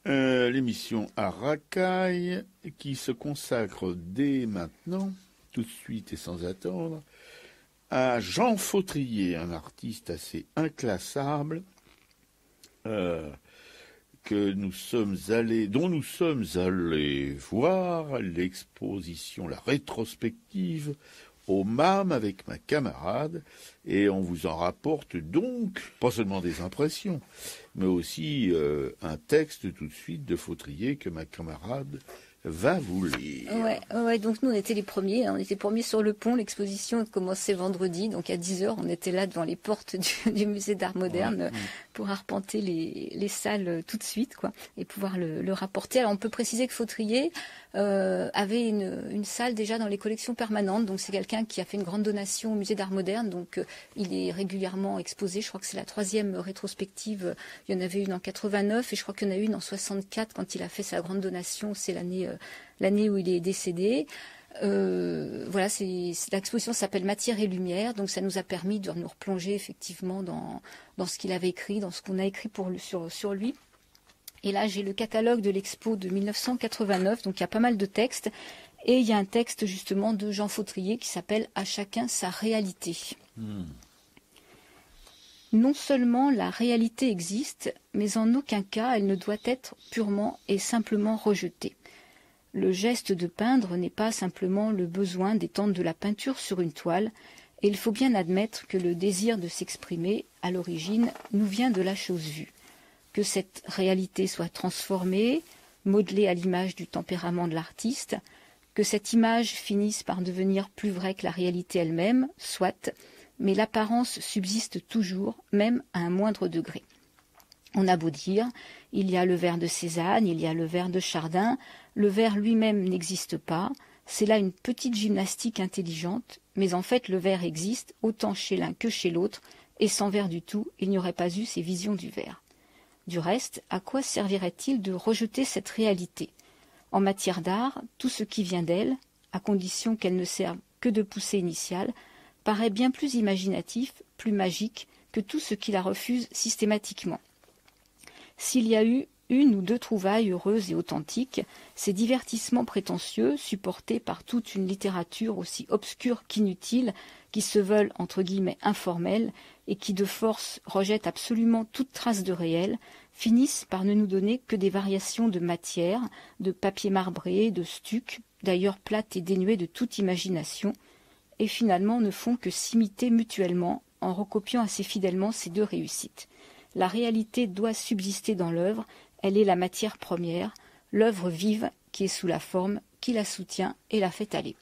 L'émission Arakaï qui se consacre dès maintenant, tout de suite et sans attendre, à Jean Fautrier, un artiste assez inclassable dont nous sommes allés voir l'exposition, la rétrospective au MAM avec ma camarade, et on vous en rapporte donc, pas seulement des impressions, mais aussi un texte tout de suite de Fautrier que ma camarade va vous lire. Ouais, donc nous on était les premiers, on était premiers sur le pont, l'exposition commençait vendredi, donc à 10h on était là devant les portes du musée d'art moderne pour arpenter les salles tout de suite, quoi, et pouvoir le rapporter. Alors on peut préciser que Fautrier avait une salle déjà dans les collections permanentes, donc c'est quelqu'un qui a fait une grande donation au musée d'art moderne, donc il est régulièrement exposé. Je crois que c'est la 3e rétrospective, il y en avait une en 89 et je crois qu'il y en a une en 64 quand il a fait sa grande donation, c'est l'année où il est décédé. Voilà, l'exposition s'appelle Matière et Lumière, donc ça nous a permis de nous replonger effectivement dans ce qu'il avait écrit, dans ce qu'on a écrit sur lui. Et là, j'ai le catalogue de l'expo de 1989, donc il y a pas mal de textes. Et il y a un texte justement de Jean Fautrier qui s'appelle « À chacun sa réalité ». Non seulement la réalité existe, mais en aucun cas elle ne doit être purement et simplement rejetée. Le geste de peindre n'est pas simplement le besoin d'étendre de la peinture sur une toile, et il faut bien admettre que le désir de s'exprimer, à l'origine, nous vient de la chose vue. Que cette réalité soit transformée, modelée à l'image du tempérament de l'artiste, que cette image finisse par devenir plus vraie que la réalité elle-même, soit, mais l'apparence subsiste toujours, même à un moindre degré. On a beau dire, il y a le vers de Cézanne, il y a le vers de Chardin, le vers lui-même n'existe pas, c'est là une petite gymnastique intelligente, mais en fait le vers existe autant chez l'un que chez l'autre, et sans vers du tout, il n'y aurait pas eu ces visions du vers. Du reste, à quoi servirait-il de rejeter cette réalité ? En matière d'art, tout ce qui vient d'elle, à condition qu'elle ne serve que de poussée initiale, paraît bien plus imaginatif, plus magique que tout ce qui la refuse systématiquement. S'il y a eu une ou deux trouvailles heureuses et authentiques, ces divertissements prétentieux, supportés par toute une littérature aussi obscure qu'inutile, qui se veulent entre guillemets informels et qui de force rejettent absolument toute trace de réel, finissent par ne nous donner que des variations de matière, de papier marbré, de stuc, d'ailleurs plates et dénuées de toute imagination, et finalement ne font que s'imiter mutuellement en recopiant assez fidèlement ces deux réussites. La réalité doit subsister dans l'œuvre, elle est la matière première, l'œuvre vive qui est sous la forme, qui la soutient et la fait aller.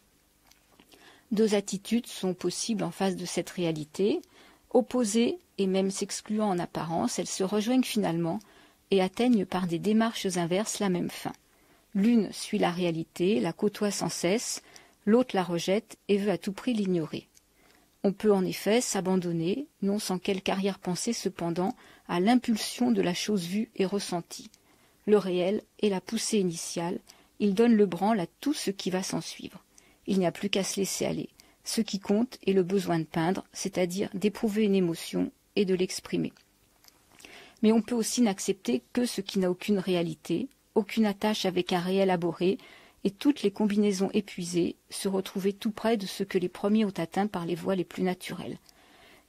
Deux attitudes sont possibles en face de cette réalité. Opposées et même s'excluant en apparence, elles se rejoignent finalement et atteignent par des démarches inverses la même fin. L'une suit la réalité, la côtoie sans cesse, l'autre la rejette et veut à tout prix l'ignorer. On peut en effet s'abandonner, non sans quelque arrière-pensée cependant, à l'impulsion de la chose vue et ressentie. Le réel est la poussée initiale, il donne le branle à tout ce qui va s'en suivre. Il n'y a plus qu'à se laisser aller. Ce qui compte est le besoin de peindre, c'est-à-dire d'éprouver une émotion et de l'exprimer. Mais on peut aussi n'accepter que ce qui n'a aucune réalité, aucune attache avec un réel abhorré, et toutes les combinaisons épuisées se retrouver tout près de ce que les premiers ont atteint par les voies les plus naturelles.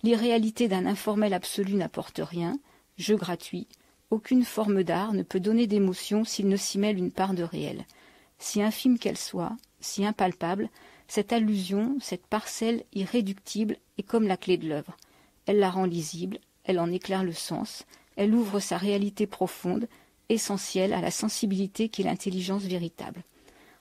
L'irréalité d'un informel absolu n'apporte rien, jeu gratuit, aucune forme d'art ne peut donner d'émotion s'il ne s'y mêle une part de réel. Si infime qu'elle soit, si impalpable, cette allusion, cette parcelle irréductible est comme la clé de l'œuvre. Elle la rend lisible, elle en éclaire le sens, elle ouvre sa réalité profonde, essentielle à la sensibilité qui est l'intelligence véritable.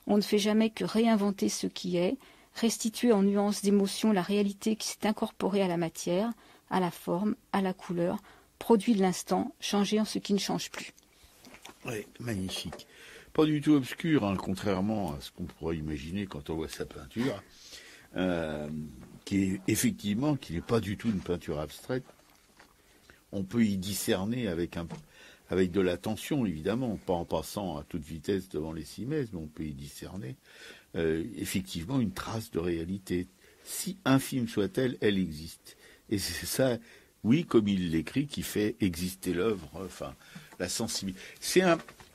On ne fait jamais que réinventer ce qui est, restituer en nuances d'émotion la réalité qui s'est incorporée à la matière, à la forme, à la couleur, produit de l'instant, changé en ce qui ne change plus. Oui, magnifique. Pas du tout obscur, hein, contrairement à ce qu'on pourrait imaginer quand on voit sa peinture, qui est effectivement, qui n'est pas du tout une peinture abstraite. On peut y discerner avec de l'attention, évidemment, pas en passant à toute vitesse devant les cimaises, mais on peut y discerner effectivement une trace de réalité. Si infime soit-elle, elle existe. Et c'est ça, oui, comme il l'écrit, qui fait exister l'œuvre, enfin, la sensibilité.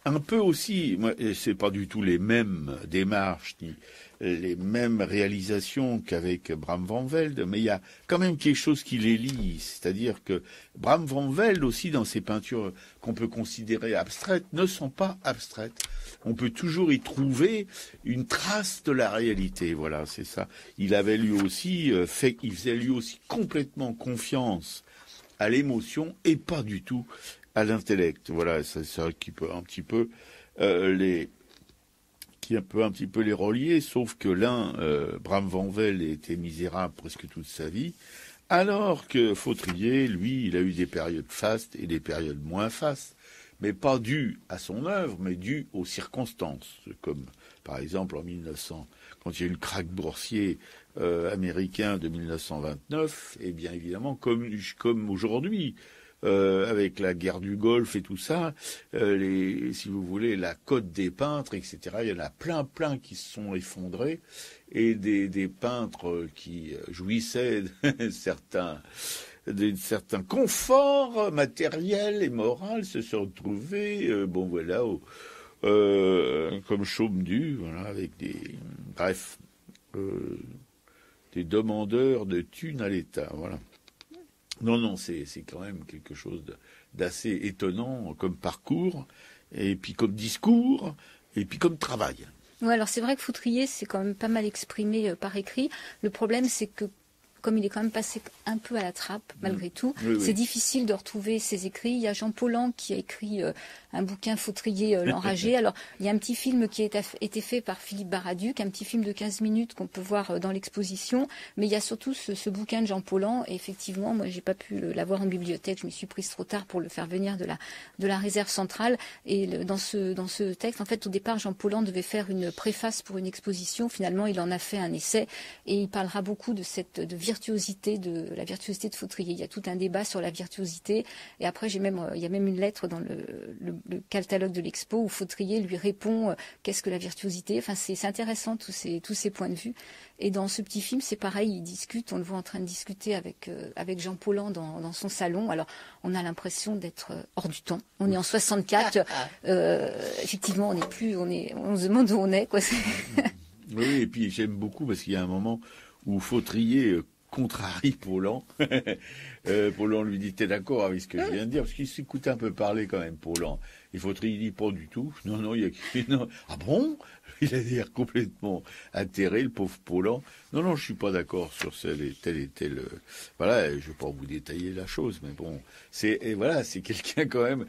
un peu aussi, moi, c'est pas du tout les mêmes démarches ni les mêmes réalisations qu'avec Bram van Velde, mais il y a quand même quelque chose qui les lie, c'est-à-dire que Bram van Velde aussi dans ses peintures qu'on peut considérer abstraites ne sont pas abstraites. On peut toujours y trouver une trace de la réalité, voilà, c'est ça. Il avait lui aussi il faisait lui aussi complètement confiance à l'émotion et pas du tout à l'intellect. Voilà, c'est ça qui peut un petit peu les relier, sauf que l'un, Bram van Velde, était misérable presque toute sa vie, alors que Fautrier, lui, il a eu des périodes fastes et des périodes moins fastes, mais pas dues à son œuvre, mais dues aux circonstances, comme par exemple en 1900, quand il y a eu le krach boursier américain de 1929, et bien évidemment, comme aujourd'hui, avec la guerre du Golfe et tout ça, si vous voulez, la cote des peintres, etc. Il y en a plein qui se sont effondrés, et des peintres qui jouissaient de certains conforts matériels et moraux se sont retrouvés, comme chaume-du, voilà, avec des demandeurs de thunes à l'État, voilà. Non, c'est quand même quelque chose d'assez étonnant comme parcours, et puis comme discours, et puis comme travail. Ouais, alors c'est vrai que Fautrier s'est quand même pas mal exprimé par écrit. Le problème, c'est que comme il est quand même passé un peu à la trappe, malgré tout, c'est difficile de retrouver ses écrits. Il y a Jean Paulhan qui a écrit un bouquin Fautrier, l'enragé. Alors, il y a un petit film qui a été fait par Philippe Baraduc, un petit film de 15 minutes qu'on peut voir dans l'exposition. Mais il y a surtout ce bouquin de Jean Paulhan. Et effectivement, moi, j'ai pas pu l'avoir en bibliothèque. Je m'y suis prise trop tard pour le faire venir de la réserve centrale. Et dans ce texte, en fait, au départ, Jean Paulhan devait faire une préface pour une exposition. Finalement, il en a fait un essai. Et il parlera beaucoup de la virtuosité de Fautrier. Il y a tout un débat sur la virtuosité. Et après, il y a même une lettre dans le catalogue de l'expo où Fautrier lui répond qu'est-ce que la virtuosité. Enfin, c'est intéressant tous ces points de vue. Et dans ce petit film, c'est pareil, il discute. On le voit en train de discuter avec Jean Paulhan dans son salon. Alors, on a l'impression d'être hors du temps. On est en 64. Effectivement, on se demande où on est, quoi. Oui, et puis j'aime beaucoup parce qu'il y a un moment où Fautrier contrarie Paulhan. Paulhan lui dit, t'es d'accord avec ce que je viens de dire? Parce qu'il s'écoutait un peu parler quand même, Paulhan. Et Fautrier dit, pas du tout. Non, il y a... Non. Ah bon? Il a l'air complètement atterré, le pauvre Paulhan. Non, je suis pas d'accord sur tel et tel... Voilà, je vais pas vous détailler la chose, mais bon, c'est quelqu'un quand même...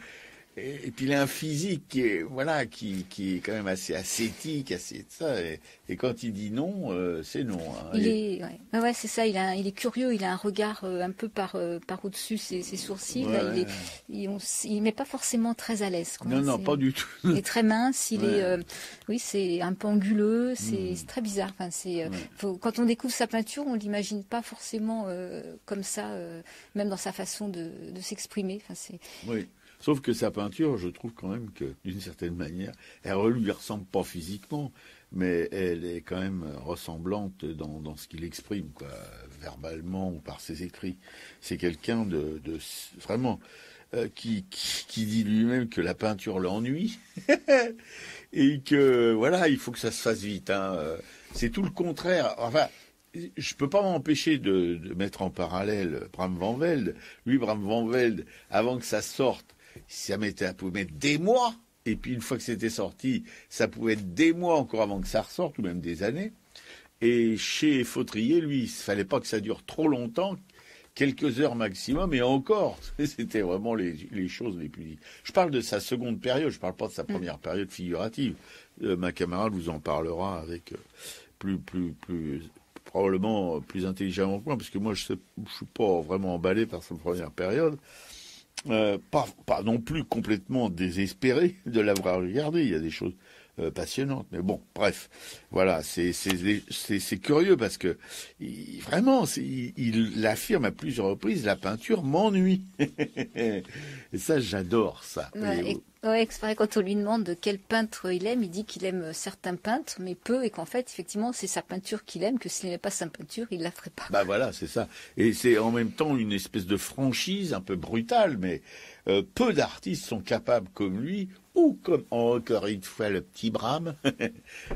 Et puis il a un physique qui est quand même assez ascétique, assez ça. Et quand il dit non, c'est non. Hein. Ouais, c'est ça. Il est curieux. Il a un regard un peu par au-dessus ses sourcils. Ouais. Là, il met pas forcément très à l'aise. Quoi. Non, pas du tout. Il est très mince. C'est un peu anguleux. C'est très bizarre. Enfin, quand on découvre sa peinture, on l'imagine pas forcément comme ça, même dans sa façon de s'exprimer. Enfin, Oui. Sauf que sa peinture, je trouve quand même que, d'une certaine manière, elle lui ressemble pas physiquement, mais elle est quand même ressemblante dans ce qu'il exprime, quoi, verbalement ou par ses écrits. C'est quelqu'un de vraiment qui dit lui-même que la peinture l'ennuie et que voilà, il faut que ça se fasse vite. Hein. C'est tout le contraire. Enfin. Je peux pas m'empêcher de mettre en parallèle Bram van Velde. Lui, Bram van Velde, avant que ça sorte, ça pouvait mettre des mois. Et puis, une fois que c'était sorti, ça pouvait être des mois encore avant que ça ressorte, ou même des années. Et chez Fautrier, lui, il fallait pas que ça dure trop longtemps, quelques heures maximum, et encore, c'était vraiment les choses les plus... Je parle de sa seconde période, je parle pas de sa première période figurative. Ma camarade vous en parlera avec probablement plus intelligemment que moi, parce que moi, je suis pas vraiment emballé par sa première période. Pas non plus complètement désespéré de l'avoir regardé. Il y a des choses passionnantes. Mais bon, bref. Voilà, c'est curieux parce que vraiment, il affirme à plusieurs reprises, la peinture m'ennuie. Et ça, j'adore ça. Ouais, Ouais, c'est vrai, quand on lui demande de quel peintre il aime, il dit qu'il aime certains peintres, mais peu, et qu'en fait, effectivement, c'est sa peinture qu'il aime, que s'il n'aimait pas sa peinture, il la ferait pas. Bah voilà, c'est ça. Et c'est en même temps une espèce de franchise un peu brutale, mais peu d'artistes sont capables comme lui, ou comme encore une fois le petit Brahms,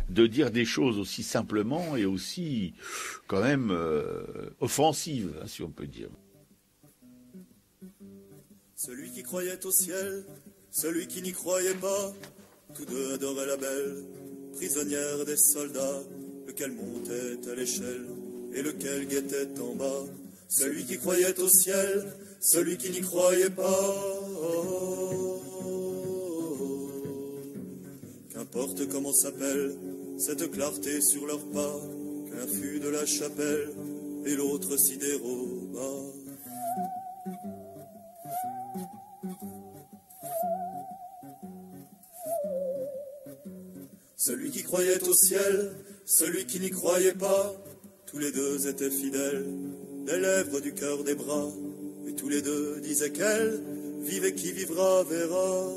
de dire des choses aussi simplement et aussi quand même offensives, hein, si on peut dire. Celui qui croyait au ciel, celui qui n'y croyait pas, tous deux adoraient la belle, prisonnière des soldats, lequel montait à l'échelle et lequel guettait en bas. Celui qui croyait au ciel, celui qui n'y croyait pas. Qu'importe comment s'appelle cette clarté sur leurs pas, qu'un fût de la chapelle et l'autre s'y déroba. Celui qui croyait au ciel, celui qui n'y croyait pas, tous les deux étaient fidèles, des lèvres, du cœur, des bras, et tous les deux disaient qu'elle, vive et qui vivra verra.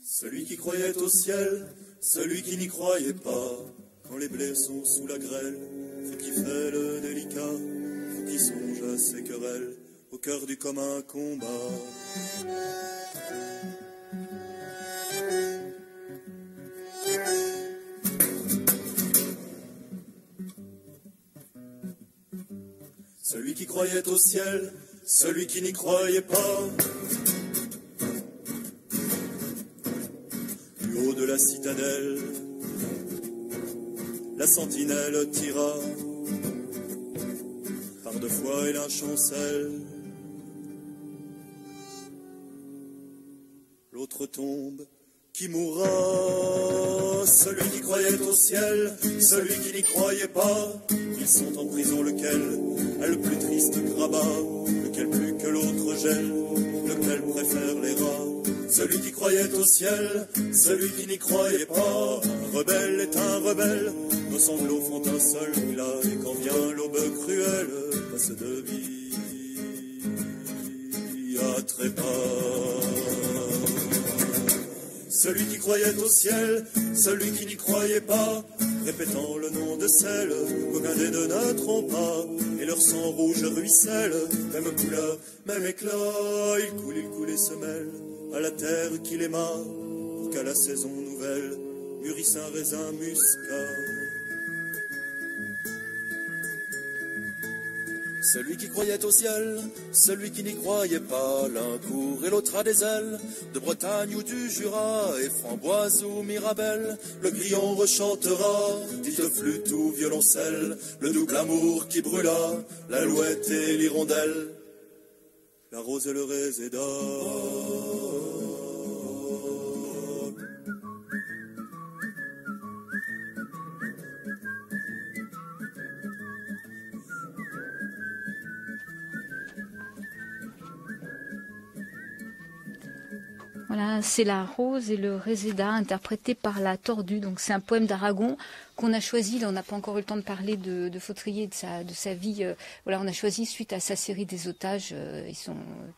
Celui qui croyait au ciel, celui qui n'y croyait pas, quand les blés sont sous la grêle, faut qu'il fait le délicat, faut qu'il songe à ses querelles, au cœur du commun combat. Celui qui croyait au ciel, celui qui n'y croyait pas, du haut de la citadelle, la sentinelle tira, par deux fois et un chancelle. L'autre tombe, qui mourra, celui qui croyait au ciel, celui qui n'y croyait pas. Ils sont en prison, lequel a le plus triste grabat, lequel plus que l'autre gèle, lequel préfère les rats. Celui qui croyait au ciel, celui qui n'y croyait pas. Un rebelle est un rebelle, nos sanglots font un seul glas, et quand vient l'aube cruelle, passe de vie à trépas. Celui qui croyait au ciel, celui qui n'y croyait pas, répétant le nom de celle qu'aucun des deux ne trompa, et leur sang rouge ruisselle, même couleur, même éclat, il coule et se mêle à la terre qu'il aima, pour qu'à la saison nouvelle mûrisse un raisin muscat. Celui qui croyait au ciel, celui qui n'y croyait pas, l'un court et l'autre a des ailes, de Bretagne ou du Jura, et framboise ou mirabelle, le grillon rechantera, dites flûte ou violoncelle, le double amour qui brûla, l'alouette et l'hirondelle, la rose et le réséda. Voilà, c'est la rose et le réséda interprété par la Tordue. Donc c'est un poème d'Aragon qu'on a choisi. Là, on n'a pas encore eu le temps de parler de Fautrier, de sa vie. Voilà, on a choisi suite à sa série des otages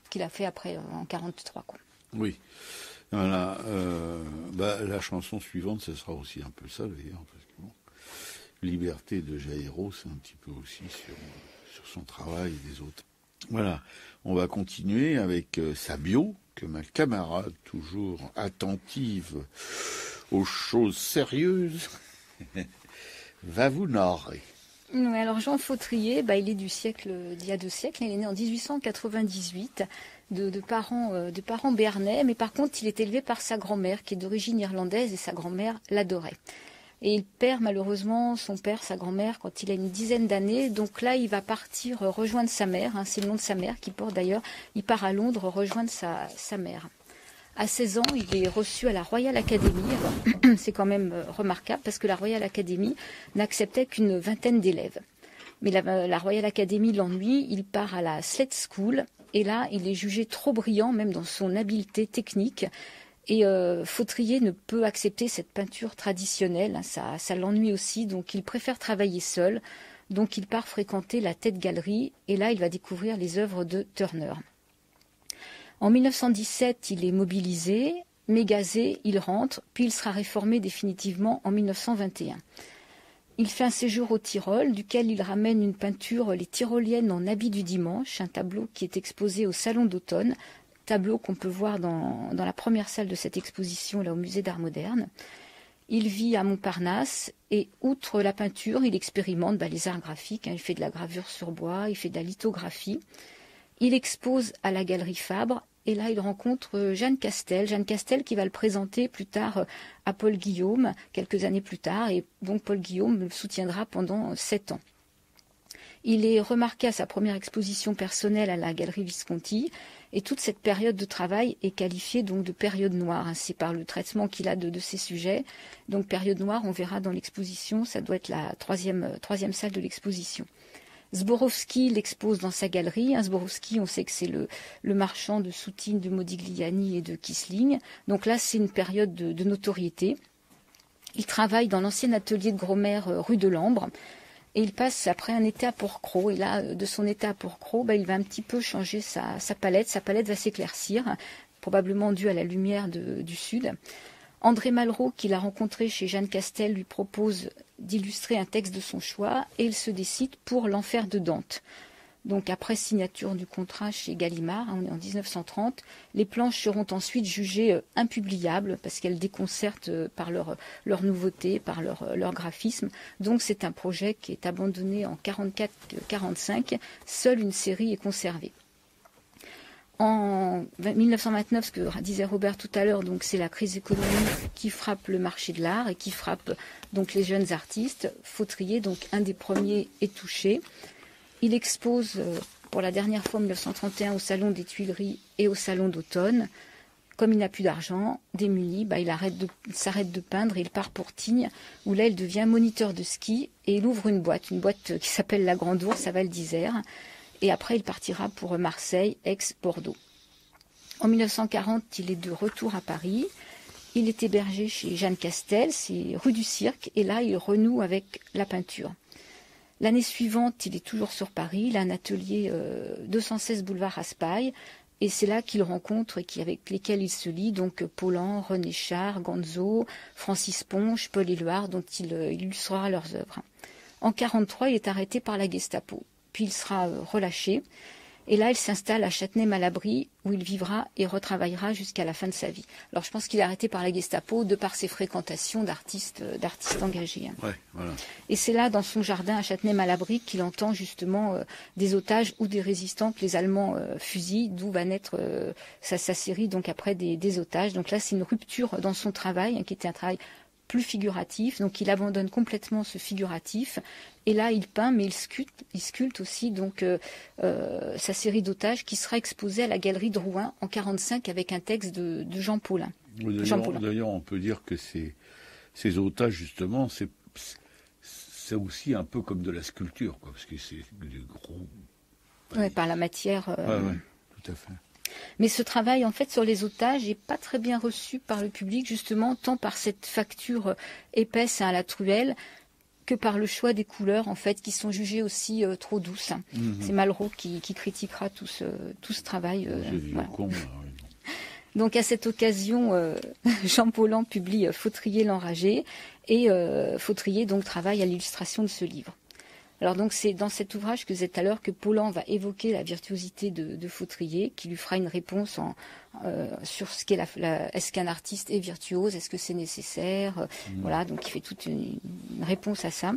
qu'il a fait après en 43. Quoi. Oui. Voilà. La chanson suivante, ce sera aussi un peu ça d'ailleurs, parce que bon, Liberté de Jairo, c'est un petit peu aussi sur son travail et des autres. Voilà. On va continuer avec sa bio, que ma camarade, toujours attentive aux choses sérieuses, va vous narrer. Oui, alors Jean Fautrier, il est d'il y a 2 siècles. Il est né en 1898 de parents béarnais, mais par contre, il est élevé par sa grand-mère, qui est d'origine irlandaise, et sa grand-mère l'adorait. Et il perd malheureusement son père, sa grand-mère, quand il a une dizaine d'années. Donc là, il va partir rejoindre sa mère. C'est le nom de sa mère qui porte d'ailleurs. Il part à Londres rejoindre sa mère. À 16 ans, il est reçu à la Royal Academy. Alors, c'est quand même remarquable parce que la Royal Academy n'acceptait qu'une 20aine d'élèves. Mais la Royal Academy l'ennuie. Il part à la Slade School. Et là, il est jugé trop brillant, même dans son habileté technique. Et Fautrier ne peut accepter cette peinture traditionnelle, hein, ça l'ennuie aussi, donc il préfère travailler seul. Donc il part fréquenter la Tate Gallery, et là il va découvrir les œuvres de Turner. En 1917, il est mobilisé, mais gazé, il rentre, puis il sera réformé définitivement en 1921. Il fait un séjour au Tyrol, duquel il ramène une peinture, Les Tyroliennes en habit du dimanche, un tableau qui est exposé au Salon d'automne, tableau qu'on peut voir dans la première salle de cette exposition, là au Musée d'Art moderne. Il vit à Montparnasse et, outre la peinture, il expérimente les arts graphiques. Hein, il fait de la gravure sur bois, il fait de la lithographie. Il expose à la Galerie Fabre et là, il rencontre Jeanne Castel. Jeanne Castel qui va le présenter plus tard à Paul Guillaume, quelques années plus tard. Et donc, Paul Guillaume le soutiendra pendant 7 ans. Il est remarqué à sa première exposition personnelle à la Galerie Visconti. Et toute cette période de travail est qualifiée donc de période noire. Hein. C'est par le traitement qu'il a de ces sujets. Donc période noire, on verra dans l'exposition, ça doit être la troisième salle de l'exposition. Zborowski l'expose dans sa galerie. Hein. Zborowski, on sait que c'est le marchand de soutines de Modigliani et de Kissling. Donc là, c'est une période de notoriété. Il travaille dans l'ancien atelier de Gromer rue de Lambre. Et il passe après un été à Porquerolles. Et là, de son été à Porquerolles, il va un petit peu changer sa palette. Sa palette va s'éclaircir, probablement due à la lumière du sud. André Malraux, qu'il a rencontré chez Jeanne Castel, lui propose d'illustrer un texte de son choix. Et il se décide pour L'Enfer de Dante. Donc après signature du contrat chez Gallimard, on est en 1930, les planches seront ensuite jugées impubliables parce qu'elles déconcertent par leur nouveauté, par leur graphisme. Donc c'est un projet qui est abandonné en 1944-1945. Seule une série est conservée. En 1929, ce que disait Robert tout à l'heure, donc c'est la crise économique qui frappe le marché de l'art et qui frappe donc les jeunes artistes. Fautrier, donc un des premiers, est touché. Il expose pour la dernière fois en 1931 au Salon des Tuileries et au Salon d'automne. Comme il n'a plus d'argent, démuni, il s'arrête de peindre et il part pour Tignes, où là il devient moniteur de ski et il ouvre une boîte qui s'appelle La Grande Ourse à Val d'Isère. Et après il partira pour Marseille, Aix, Bordeaux. En 1940, il est de retour à Paris. Il est hébergé chez Jeanne Castel, c'est rue du Cirque, et là il renoue avec la peinture. L'année suivante, il est toujours sur Paris. Il a un atelier 216 boulevard Raspail. Et c'est là qu'il rencontre et avec lesquels il se lie. Donc Paulan, René Char, Ganzo, Francis Ponche, Paul Éluard, dont il illustrera leurs œuvres. En 1943, il est arrêté par la Gestapo. Puis il sera relâché. Et là, il s'installe à Châtenay-Malabry, où il vivra et retravaillera jusqu'à la fin de sa vie. Alors, je pense qu'il est arrêté par la Gestapo de par ses fréquentations d'artistes engagés. Ouais, voilà. Et c'est là, dans son jardin à Châtenay-Malabry, qu'il entend justement des otages ou des résistants que les Allemands fusillent, d'où va naître sa série, donc après des otages. Donc là, c'est une rupture dans son travail, qui était un travail plus figuratif, donc il abandonne complètement ce figuratif, et là il peint, mais il sculpte aussi donc sa série d'otages qui sera exposée à la galerie de Rouen en 1945 avec un texte de Jean Paulin. D'ailleurs, on peut dire que ces otages, justement, c'est aussi un peu comme de la sculpture, quoi, parce que c'est du gros... Ouais, par la matière. Ouais, tout à fait. Mais ce travail, en fait, sur les otages n'est pas très bien reçu par le public, justement, tant par cette facture épaisse à la truelle que par le choix des couleurs, en fait, qui sont jugées aussi trop douces. Mm-hmm. C'est Malraux qui critiquera tout ce travail. Voilà. Donc, à cette occasion, Jean Paulhan publie Fautrier l'enragé, et Fautrier donc travaille à l'illustration de ce livre. Alors donc c'est dans cet ouvrage que vous êtes à l'heure que Paulhan va évoquer la virtuosité de Fautrier, qui lui fera une réponse sur ce qu'est est-ce qu'un artiste est virtuose, est-ce que c'est nécessaire, voilà, donc il fait toute une réponse à ça.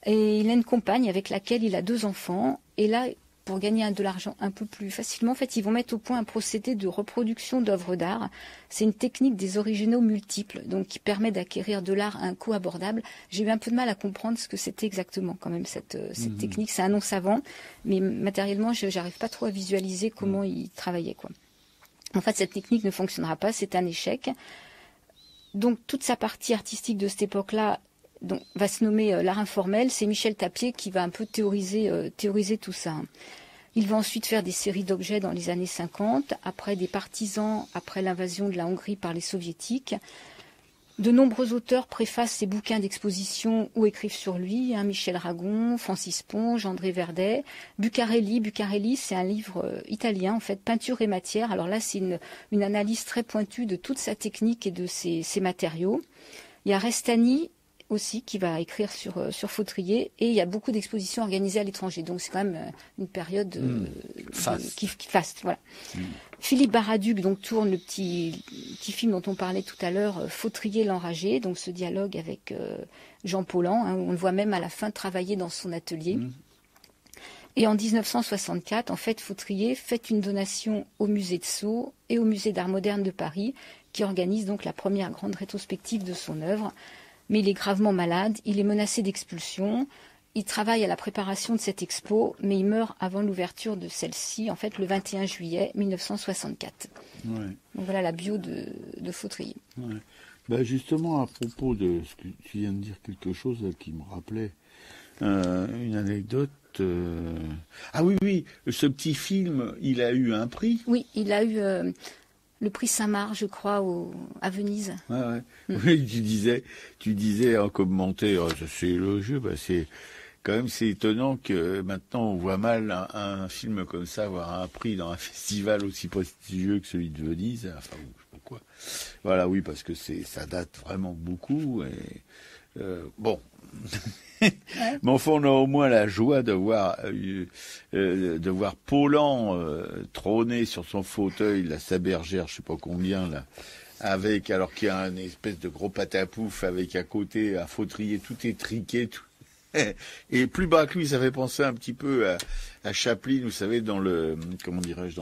Et il a une compagne avec laquelle il a 2 enfants, et là, pour gagner de l'argent un peu plus facilement, en fait, ils vont mettre au point un procédé de reproduction d'œuvres d'art. C'est une technique des originaux multiples, donc qui permet d'acquérir de l'art à un coût abordable. J'ai eu un peu de mal à comprendre ce que c'était exactement, quand même, cette technique. C'est un nom savant, mais matériellement, je n'arrive pas trop à visualiser comment il travaillait, quoi. En fait, cette technique ne fonctionnera pas, c'est un échec. Donc, toute sa partie artistique de cette époque-là va se nommer l'art informel. C'est Michel Tapier qui va un peu théoriser tout ça. Il va ensuite faire des séries d'objets dans les années 50, après des partisans, après l'invasion de la Hongrie par les soviétiques. De nombreux auteurs préfacent ses bouquins d'exposition ou écrivent sur lui, Michel Ragon, Francis Ponge, André Verdet, Bucarelli. Bucarelli, c'est un livre italien, en fait, Peinture et matière. Alors là, c'est une analyse très pointue de toute sa technique et de ses matériaux. Il y a Restani aussi qui va écrire sur Fautrier, et il y a beaucoup d'expositions organisées à l'étranger. Donc c'est quand même une période faste. Voilà. Philippe Baraduc donc tourne le petit film dont on parlait tout à l'heure, Fautrier l'enragé, donc ce dialogue avec Jean Paulhan, on le voit même à la fin travailler dans son atelier. Et en 1964, en fait, Fautrier fait une donation au musée de Sceaux et au musée d'art moderne de Paris, qui organise donc la première grande rétrospective de son œuvre. Mais il est gravement malade, il est menacé d'expulsion. Il travaille à la préparation de cette expo, mais il meurt avant l'ouverture de celle-ci, en fait le 21 juillet 1964. Ouais. Donc voilà la bio de Fautrier. Ouais. Ben justement, à propos de ce que tu viens de dire, quelque chose là, qui me rappelait une anecdote. Ah oui, ce petit film, il a eu un prix. Oui, il a eu le prix Saint-Marc, je crois, à Venise. Ouais. Oui, tu disais en commentaire, c'est le jeu, c'est étonnant que maintenant on voit mal un film comme ça avoir un prix dans un festival aussi prestigieux que celui de Venise. Enfin, je sais pas quoi. Voilà, oui, parce que ça date vraiment beaucoup. Et bon. Mais enfin, on a au moins la joie de voir Paulhan trôner sur son fauteuil, sa bergère, je sais pas combien là, alors qu'il y a une espèce de gros patapouf avec à côté un Fautrier tout étriqué, tout. Et plus bas que lui, ça fait penser un petit peu à Chaplin, vous savez, dans le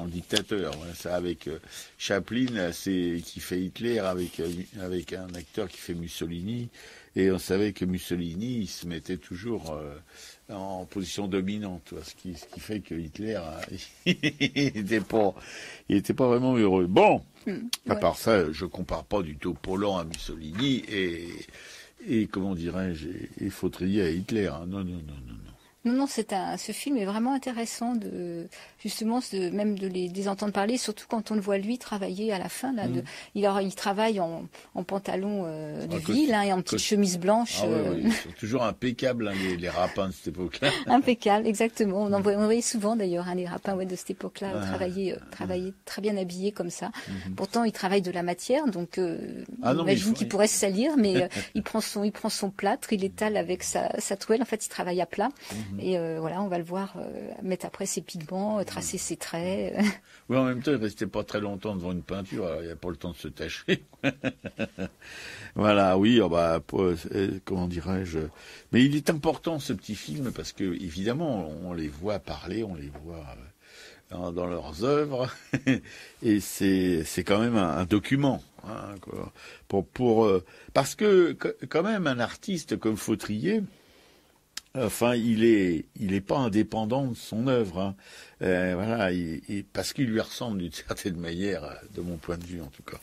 Dictateur, voilà, ça avec Chaplin, qui fait Hitler avec un acteur qui fait Mussolini. Et on savait que Mussolini, il se mettait toujours en position dominante, ce qui fait que Hitler, il était pas vraiment heureux. Bon, à part ça, je compare pas du tout Paulhan à Mussolini et comment dirais-je, et Fautrier à Hitler. Hein. Non. Non, ce film est vraiment intéressant même de les entendre parler, surtout quand on le voit lui travailler à la fin. Là, il travaille en pantalon de ville et en petite chemise blanche. Ils sont toujours impeccables, les rapins de cette époque-là. Impeccable, exactement. On en voyait souvent d'ailleurs les rapins de cette époque-là travailler très bien habillés comme ça. Pourtant, il travaille de la matière, donc j'imagine qu'il pourrait se salir, mais il prend son plâtre, il étale avec sa toile. En fait, il travaille à plat. Et voilà, on va le voir mettre après ses pigments, tracer ses traits. Oui, en même temps, il restait pas très longtemps devant une peinture, alors il n'y a pas le temps de se tâcher. Voilà, oui, comment dirais-je. Mais il est important ce petit film parce que évidemment, on les voit parler, on les voit dans leurs œuvres, et c'est quand même un document. Hein, parce que quand même un artiste comme Fautrier. Enfin, il est pas indépendant de son œuvre, hein. Voilà, parce qu'il lui ressemble d'une certaine manière, de mon point de vue en tout cas.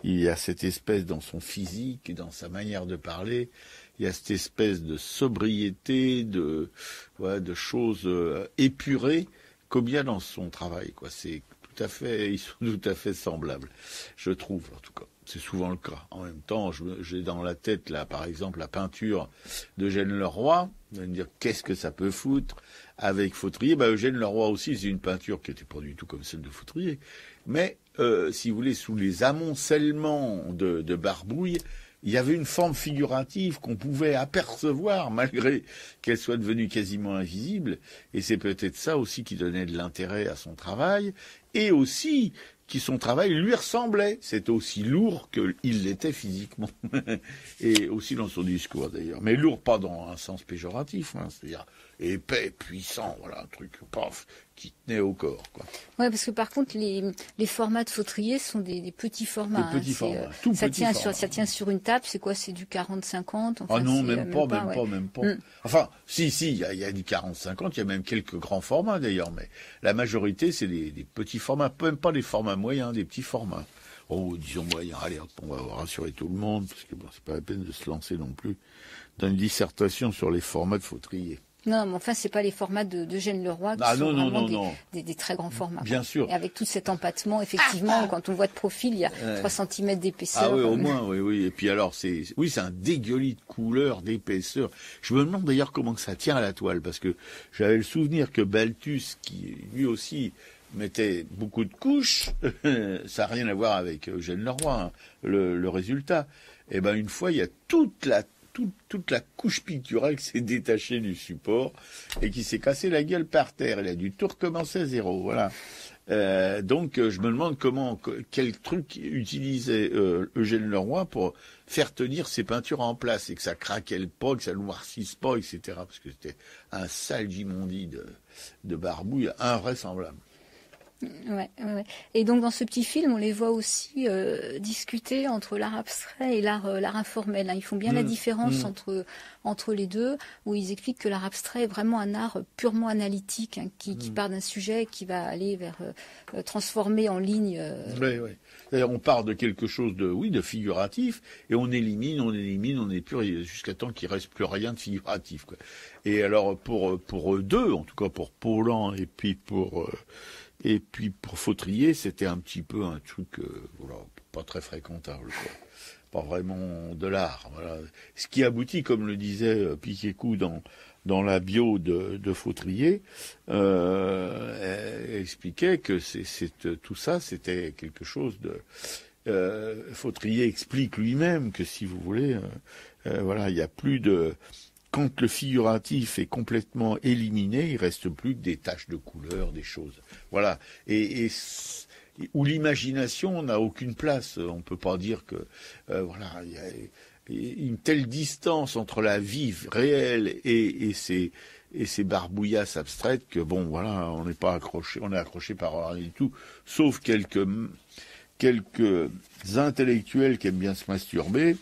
Il y a cette espèce dans son physique et dans sa manière de parler, il y a cette espèce de sobriété, de choses épurées, comme il y a dans son travail, quoi. Ils sont tout à fait semblables, je trouve en tout cas. C'est souvent le cas. En même temps, j'ai dans la tête, là, par exemple, la peinture d'Eugène Leroy. Vous allez me dire, qu'est-ce que ça peut foutre avec Fautrier? Eugène Leroy aussi, c'est une peinture qui n'était pas du tout comme celle de Fautrier. Mais, si vous voulez, sous les amoncellements de barbouille, il y avait une forme figurative qu'on pouvait apercevoir, malgré qu'elle soit devenue quasiment invisible. Et c'est peut-être ça aussi qui donnait de l'intérêt à son travail. Et aussi qui son travail lui ressemblait. C'était aussi lourd qu'il l'était physiquement. Et aussi dans son discours d'ailleurs. Mais lourd pas dans un sens péjoratif, hein, c'est-à-dire épais, puissant, voilà, un truc qui tenait au corps, quoi. Ouais, parce que par contre, les formats de Fautrier sont des petits formats. Des petits formats, tout ça petits tient formats. Ça tient sur une table, c'est quoi? C'est du 40-50? Enfin, non, même pas. Enfin, si, il y a du 40-50, il y a même quelques grands formats d'ailleurs, mais la majorité, c'est des petits formats, même pas des formats moyens, des petits formats. Oh, disons moyens, allez, on va rassurer tout le monde, parce que c'est pas la peine de se lancer non plus dans une dissertation sur les formats de Fautrier. Non, mais enfin, c'est pas les formats d'Eugène Leroy qui sont vraiment des très grands formats. Bien sûr. Et avec tout cet empattement, effectivement, quand on voit de profil, il y a 3 cm d'épaisseur. Ah oui, au moins, oui. Et puis alors, c'est un dégueulis de couleur, d'épaisseur. Je me demande d'ailleurs comment ça tient à la toile, parce que j'avais le souvenir que Balthus, qui lui aussi mettait beaucoup de couches, ça n'a rien à voir avec Eugène Leroy, hein, le résultat. Eh ben, une fois, il y a toute la couche picturale qui s'est détachée du support et qui s'est cassé la gueule par terre. Il a dû tout recommencer à zéro. Voilà. Donc, je me demande quel truc utilisait Eugène Leroy pour faire tenir ses peintures en place et que ça craquait pas, que ça noircisse pas, etc. Parce que c'était un sale gimondi de barbouille invraisemblable. Ouais. Et donc dans ce petit film, on les voit aussi discuter entre l'art abstrait et l'art informel. Hein. Ils font bien la différence entre les deux, où ils expliquent que l'art abstrait est vraiment un art purement analytique, hein, qui part d'un sujet, qui va aller vers transformer en ligne. Oui. C'est-à-dire on part de quelque chose de figuratif et on élimine, on n'est plus jusqu'à temps qu'il reste plus rien de figuratif, quoi. Et alors pour eux deux, en tout cas pour Paulan et puis pour Fautrier, c'était un petit peu un truc pas très fréquentable, quoi. Pas vraiment de l'art. Voilà. Ce qui aboutit, comme le disait Piquécou dans la bio de Fautrier, expliquait que tout ça, c'était quelque chose de... Fautrier explique lui-même que, si vous voulez, il y a plus de... Quand le figuratif est complètement éliminé, il reste plus que des taches de couleur, des choses. Voilà. Et où l'imagination n'a aucune place. On peut pas dire que il y a une telle distance entre la vie réelle et ces barbouillasses abstraites que on n'est pas accroché, on est accroché par rien du tout, sauf quelques intellectuels qui aiment bien se masturber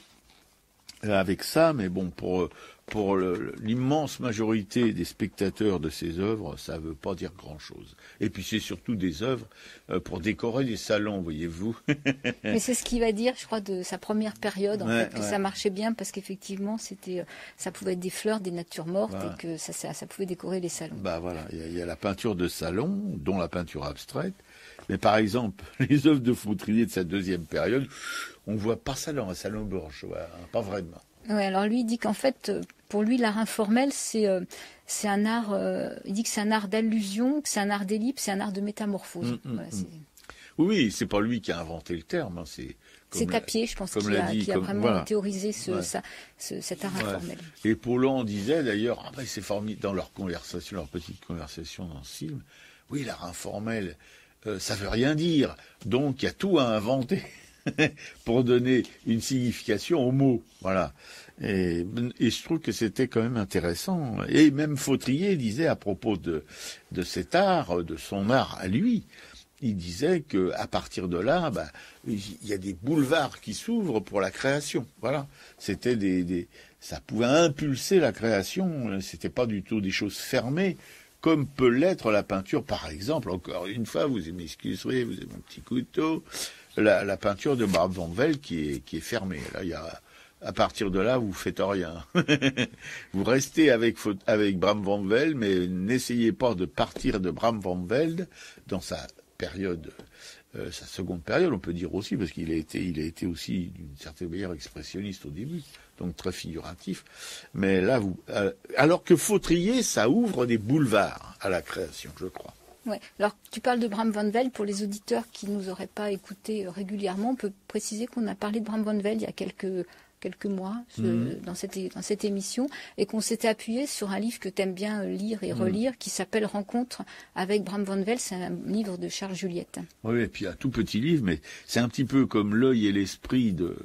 avec ça, mais bon, pour l'immense majorité des spectateurs de ces œuvres, ça veut pas dire grand-chose. Et puis c'est surtout des œuvres pour décorer des salons, voyez-vous. Mais c'est ce qu'il va dire, je crois, de sa première période, en fait, que ça marchait bien parce qu'effectivement, ça pouvait être des fleurs, des natures mortes, et que ça pouvait décorer les salons. Il y a la peinture de salon, dont la peinture abstraite. Mais par exemple, les œuvres de Fautrier de sa deuxième période, on voit pas ça dans un salon Borges, pas vraiment. Oui, alors lui, il dit qu'en fait, pour lui, l'art informel, c'est un art, il dit que c'est un art d'allusion, que c'est un art d'ellipse, c'est un art de métamorphose. Oui, c'est pas lui qui a inventé le terme, hein, c'est Tapier, je pense, qui a vraiment théorisé cet art informel. Et Paulan disait d'ailleurs, c'est formidable dans leur petite conversation dans ce film, oui, l'art informel, ça veut rien dire, donc il y a tout à inventer pour donner une signification aux mots, voilà. Et je trouve que c'était quand même intéressant. Et même Fautrier disait à propos de cet art, de son art à lui, il disait que à partir de là, il y a des boulevards qui s'ouvrent pour la création. Voilà, c'était ça pouvait impulser la création. C'était pas du tout des choses fermées, comme peut l'être la peinture, par exemple. Encore une fois, vous m'excuserez, vous avez mon petit couteau. La peinture de Bram van Velde qui est fermée. Là, à partir de là, vous faites rien. Vous restez avec Bram van Velde, mais n'essayez pas de partir de Bram van Velde dans sa période, sa seconde période, on peut dire aussi, parce qu'il a été aussi d'une certaine manière expressionniste au début, donc très figuratif. Mais là, alors que Fautrier, ça ouvre des boulevards à la création, je crois. Ouais. Alors, tu parles de Bram van Velde. Pour les auditeurs qui ne nous auraient pas écoutés régulièrement, on peut préciser qu'on a parlé de Bram van Velde il y a quelques mois dans cette émission, et qu'on s'était appuyé sur un livre que tu aimes bien lire et relire, qui s'appelle Rencontre avec Bram van Velde. C'est un livre de Charles Juliette. Oui, et puis un tout petit livre, mais c'est un petit peu comme L'œil et l'esprit de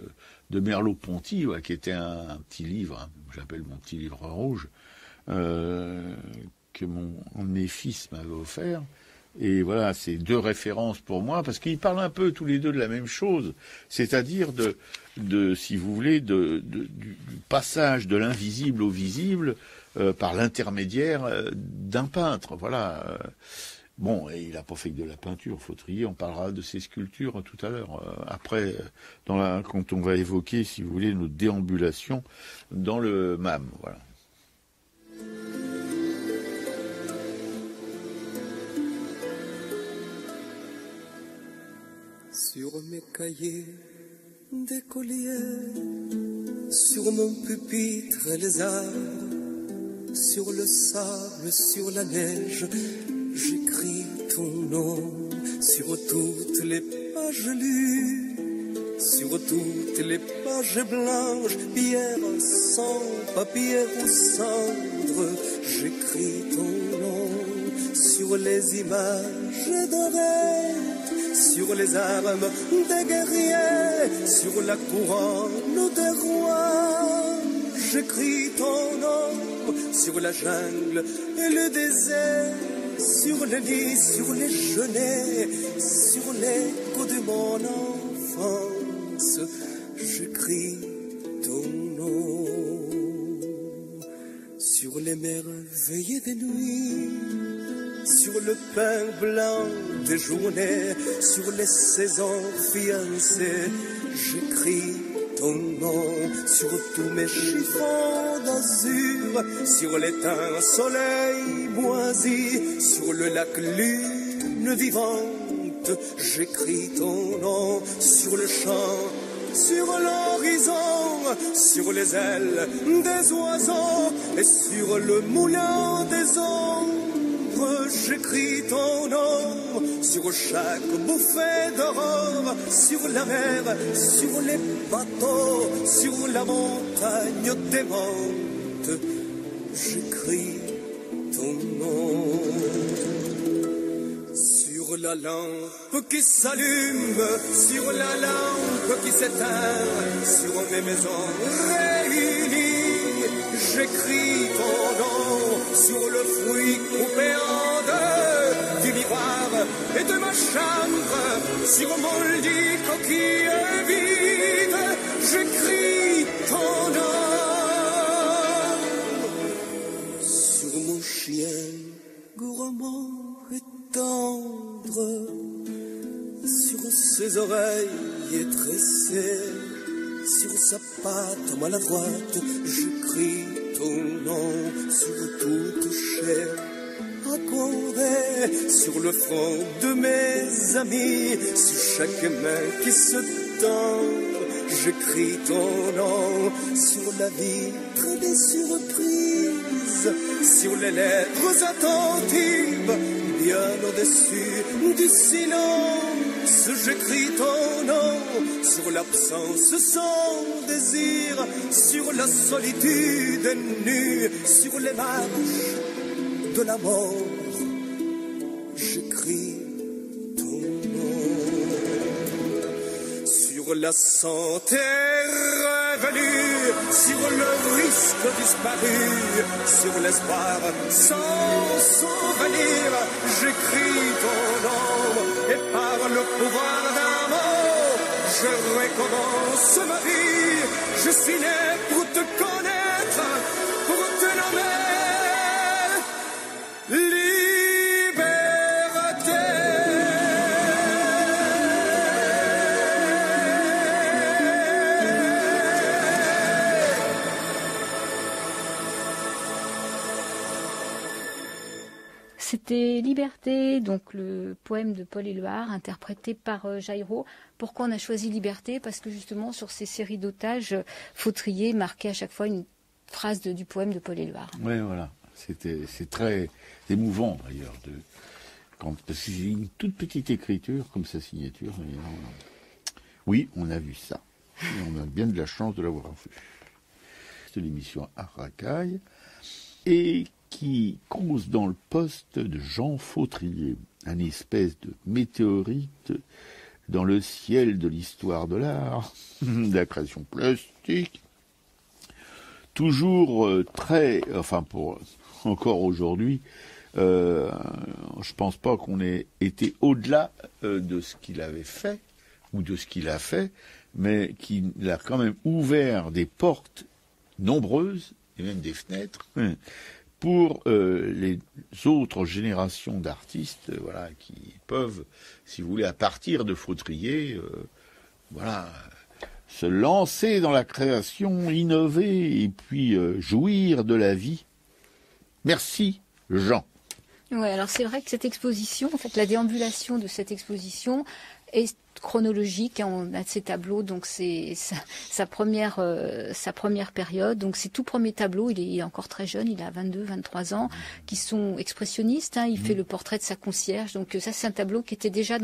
Merleau-Ponty, qui était un petit livre, j'appelle mon petit livre rouge, que un de mes fils m'avait offert. Et voilà, c'est deux références pour moi, parce qu'ils parlent un peu tous les deux de la même chose, c'est-à-dire si vous voulez, du passage de l'invisible au visible par l'intermédiaire d'un peintre. Voilà. Bon, et il n'a pas fait que de la peinture, Fautrier. On parlera de ses sculptures tout à l'heure. Après, quand on va évoquer, si vous voulez, nos déambulations dans le MAM. Voilà. sur mes cahiers d'écolier, sur mon pupitre les arbres, sur le sable, sur la neige, j'écris ton nom sur toutes les pages lues, sur toutes les pages blanches, pierre sans papier ou cendre, j'écris ton nom sur les images dorées, sur les armes des guerriers, sur la couronne des rois, j'écris ton nom sur la jungle et le désert, sur le lit, sur les genêts, sur l'écho de mon enfance, j'écris ton nom. Sur les merveilles des nuits, sur le pain blanc des journées, sur les saisons fiancées, j'écris ton nom sur tous mes chiffons d'azur, sur l'éteint soleil moisi, sur le lac lune vivante, j'écris ton nom sur le champ, sur l'horizon, sur les ailes des oiseaux et sur le moulin des ombres, j'écris ton nom sur chaque bouffée d'aurore, sur la mer, sur les bateaux, sur la montagne démente, j'écris ton nom. Sur la lampe qui s'allume, sur la lampe qui s'éteint, sur mes maisons réunies, j'écris ton nom sur le fruit coupé en deux du miroir et de ma chambre, sur mon lit coquille vide, j'écris ton nom sur mon chien gourmand et tendre, sur ses oreilles tressées, sur sa patte maladroite, j'écris ton nom sur toute chair accordée, sur le front de mes amis, sur chaque main qui se tend, j'écris ton nom sur la vitre des surprises, sur les lèvres attentives, bien au-dessus du silence, j'écris ton nom sur l'absence sans désir, sur la solitude nue, sur les marches de la mort, j'écris ton nom sur la santé revenue, sur le risque disparu, sur l'espoir sans souvenir, j'écris ton nom et par le pouvoir d'un mot, je recommence ma vie, je suis né pour te connaître, pour te nommer C'était Liberté, donc le poème de Paul Éluard, interprété par Jairo. Pourquoi on a choisi Liberté? Parce que justement, sur ces séries d'otages, Fautrier marquait à chaque fois une phrase du poème de Paul Éluard. Oui, voilà. C'est très émouvant, d'ailleurs, parce que c'est une toute petite écriture, comme sa signature. Oui, on a vu ça. Et on a bien de la chance de l'avoir vu. C'est l'émission Arracaille. Et qui cause dans le poste de Jean Fautrier, un espèce de météorite dans le ciel de l'histoire de l'art, de la création plastique, toujours encore aujourd'hui, je pense pas qu'on ait été au-delà de ce qu'il avait fait, ou de ce qu'il a fait, mais qu'il a quand même ouvert des portes nombreuses, et même des fenêtres, pour les autres générations d'artistes, qui peuvent, si vous voulez, à partir de Fautrier, se lancer dans la création, innover et puis jouir de la vie. Merci, Jean. Oui, alors c'est vrai que cette exposition, en fait, la déambulation de cette exposition est chronologique. On a ces tableaux, donc c'est sa première période. Donc ces tout premiers tableaux, il est encore très jeune, il a 22, 23 ans, qui sont expressionnistes. Il fait le portrait de sa concierge. Donc ça, c'est un tableau qui était déjà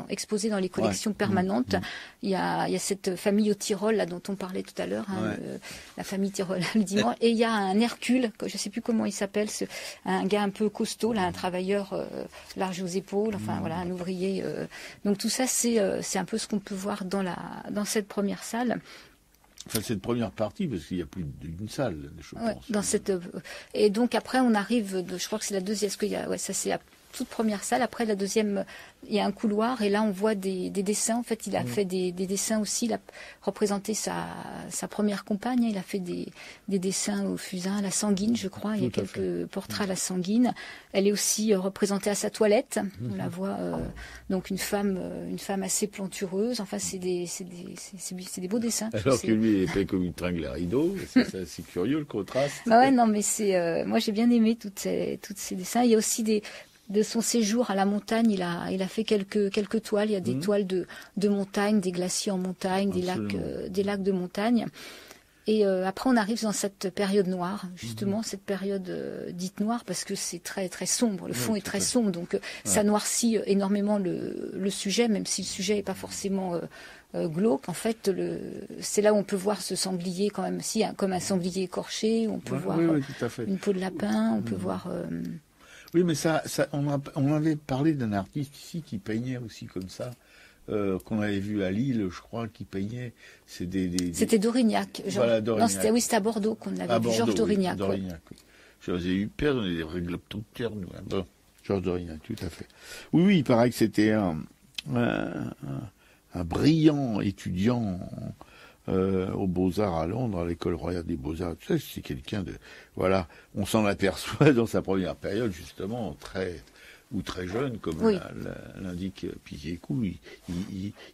exposé dans les collections permanentes. Il y a cette famille au Tyrol là dont on parlait tout à l'heure, la famille Tyrol le dimanche. Et il y a un Hercule, je sais plus comment il s'appelle, un gars un peu costaud, là, un travailleur large aux épaules, enfin voilà, un ouvrier. Donc tout ça, c'est un peu ce qu'on peut voir dans cette première salle. Enfin, cette première partie, parce qu'il y a plus d'une salle, je pense. Et donc après, on arrive, je crois que c'est la deuxième, ça c'est la toute première salle. Après, la deuxième, il y a un couloir, et là, on voit des dessins. En fait, il a fait des dessins aussi. Il a représenté sa première compagne. Il a fait des dessins au fusain, à la sanguine, je crois. Il y a quelques portraits à la sanguine. Elle est aussi représentée à sa toilette. On la voit, donc une femme assez plantureuse. Enfin, c'est des beaux dessins. Alors que lui, il est fait comme une tringle à rideaux. C'est curieux, le contraste. Bah ouais, non, mais moi, j'ai bien aimé toutes ces dessins. Il y a aussi de son séjour à la montagne, il a fait quelques toiles. Il y a des toiles de montagne, des glaciers en montagne, des lacs de montagne. Et après, on arrive dans cette période noire, justement, cette période dite noire, parce que c'est très très sombre. Le fond est très sombre, donc ça noircit énormément le sujet, même si le sujet n'est pas forcément glauque. En fait, c'est là où on peut voir ce sanglier quand même, comme un sanglier écorché. On peut voir une peau de lapin. On peut voir. Oui, mais on avait parlé d'un artiste ici qui peignait aussi comme ça, qu'on avait vu à Lille, je crois, qui peignait. C'était Dorignac. Voilà, Dorignac. Non, c'était à Bordeaux qu'on avait vu, Georges Dorignac. Dorignac. J'avais eu peur, on est des globes-troteurs, nous. Bon, Georges Dorignac, tout à fait. Oui, il paraît que c'était un brillant étudiant aux Beaux-Arts à Londres, à l'école royale des Beaux-Arts. Tu sais, c'est quelqu'un de... Voilà, on s'en aperçoit dans sa première période, justement, très jeune, comme l'indique Picquécourt.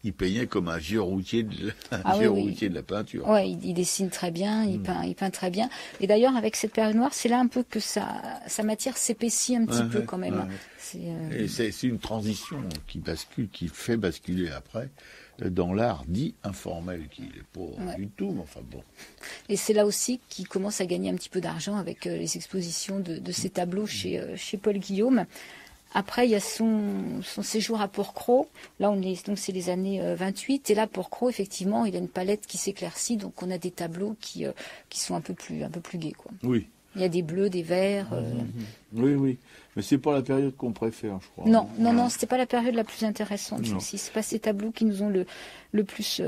Il peignait comme un vieux routier de la peinture. Oui, il dessine très bien, il peint très bien. Et d'ailleurs, avec cette période noire, c'est là un peu que sa matière s'épaissit un petit peu quand même. Et c'est une transition qui fait basculer après dans l'art dit informel, qui n'est pas du tout, mais enfin bon. Et c'est là aussi qu'il commence à gagner un petit peu d'argent avec les expositions de ses tableaux chez Paul Guillaume. Après, il y a son séjour à Porquerolles. Là, donc c'est les années 28. Et là, Porquerolles, effectivement, il a une palette qui s'éclaircit. Donc, on a des tableaux qui sont un peu plus gais, quoi. Oui. Il y a des bleus, des verts. Oui. Mais c'est pas la période qu'on préfère, je crois. Non, c'était pas la période la plus intéressante. C'est pas ces tableaux qui nous ont le plus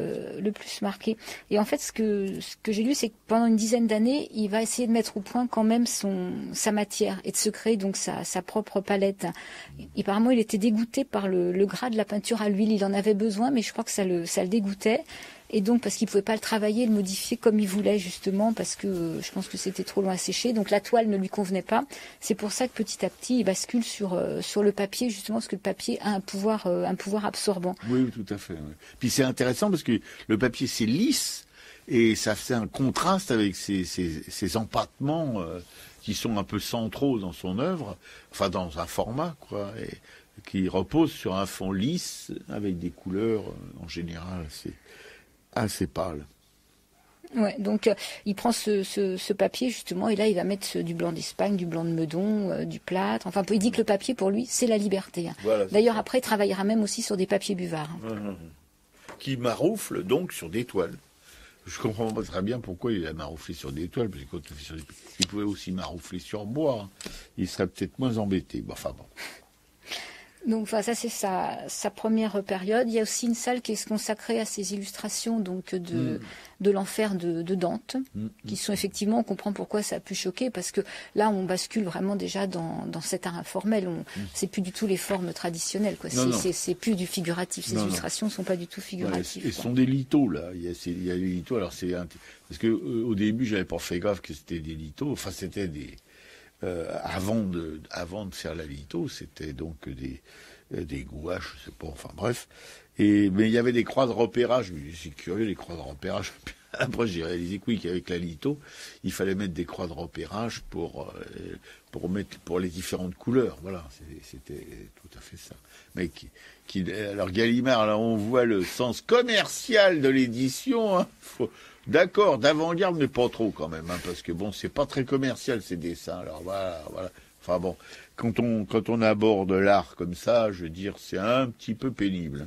marqué. Et en fait, ce que j'ai lu, c'est que pendant une dizaine d'années, il va essayer de mettre au point quand même sa matière et de se créer donc sa propre palette. Et apparemment, il était dégoûté par le gras de la peinture à l'huile. Il en avait besoin, mais je crois que ça le dégoûtait. Et donc, parce qu'il pouvait pas le travailler, le modifier comme il voulait, justement, parce que je pense que c'était trop long à sécher. Donc, la toile ne lui convenait pas. C'est pour ça que petit à petit, il bascule sur le papier, justement, parce que le papier a un pouvoir absorbant. Oui, tout à fait. Oui. Puis c'est intéressant parce que le papier, c'est lisse et ça fait un contraste avec ces empattements qui sont un peu centraux dans son œuvre, enfin, dans un format, quoi, et qui repose sur un fond lisse avec des couleurs, en général, assez pâle. Ouais, donc il prend ce papier justement et là il va mettre du blanc d'Espagne, du blanc de Meudon, du plâtre. Enfin, il dit que le papier pour lui c'est la liberté. Voilà, d'ailleurs après il travaillera même aussi sur des papiers buvards. Qui maroufle donc sur des toiles. Je comprends pas très bien pourquoi il a marouflé sur des toiles, parce que quand il pouvait aussi maroufler sur bois. Il serait peut-être moins embêté. Enfin bon. Donc, ça c'est sa première période. Il y a aussi une salle qui est consacrée à ses illustrations donc de l'enfer de Dante, qui sont effectivement, on comprend pourquoi ça a pu choquer, parce que là on bascule vraiment déjà dans cet art informel. C'est plus du tout les formes traditionnelles, quoi. C'est plus du figuratif. Ces illustrations ne sont pas du tout figuratives. Et ce sont des lithos là. Il y a des lithos. Alors parce que au début j'avais pas fait gaffe que c'était des lithos. Enfin c'était des avant de faire la litho, c'était donc des gouaches, je sais pas, enfin bref. Mais il y avait des croix de repérage. C'est curieux, les croix de repérage. Après, j'ai réalisé que oui, qu'avec la litho, il fallait mettre des croix de repérage pour les différentes couleurs. Voilà, c'était tout à fait ça. Mais alors Gallimard, là, on voit le sens commercial de l'édition. Hein. D'accord, d'avant-garde, mais pas trop quand même, hein, parce que bon, c'est pas très commercial ces dessins. Alors voilà. Enfin bon, quand on aborde l'art comme ça, je veux dire, c'est un petit peu pénible.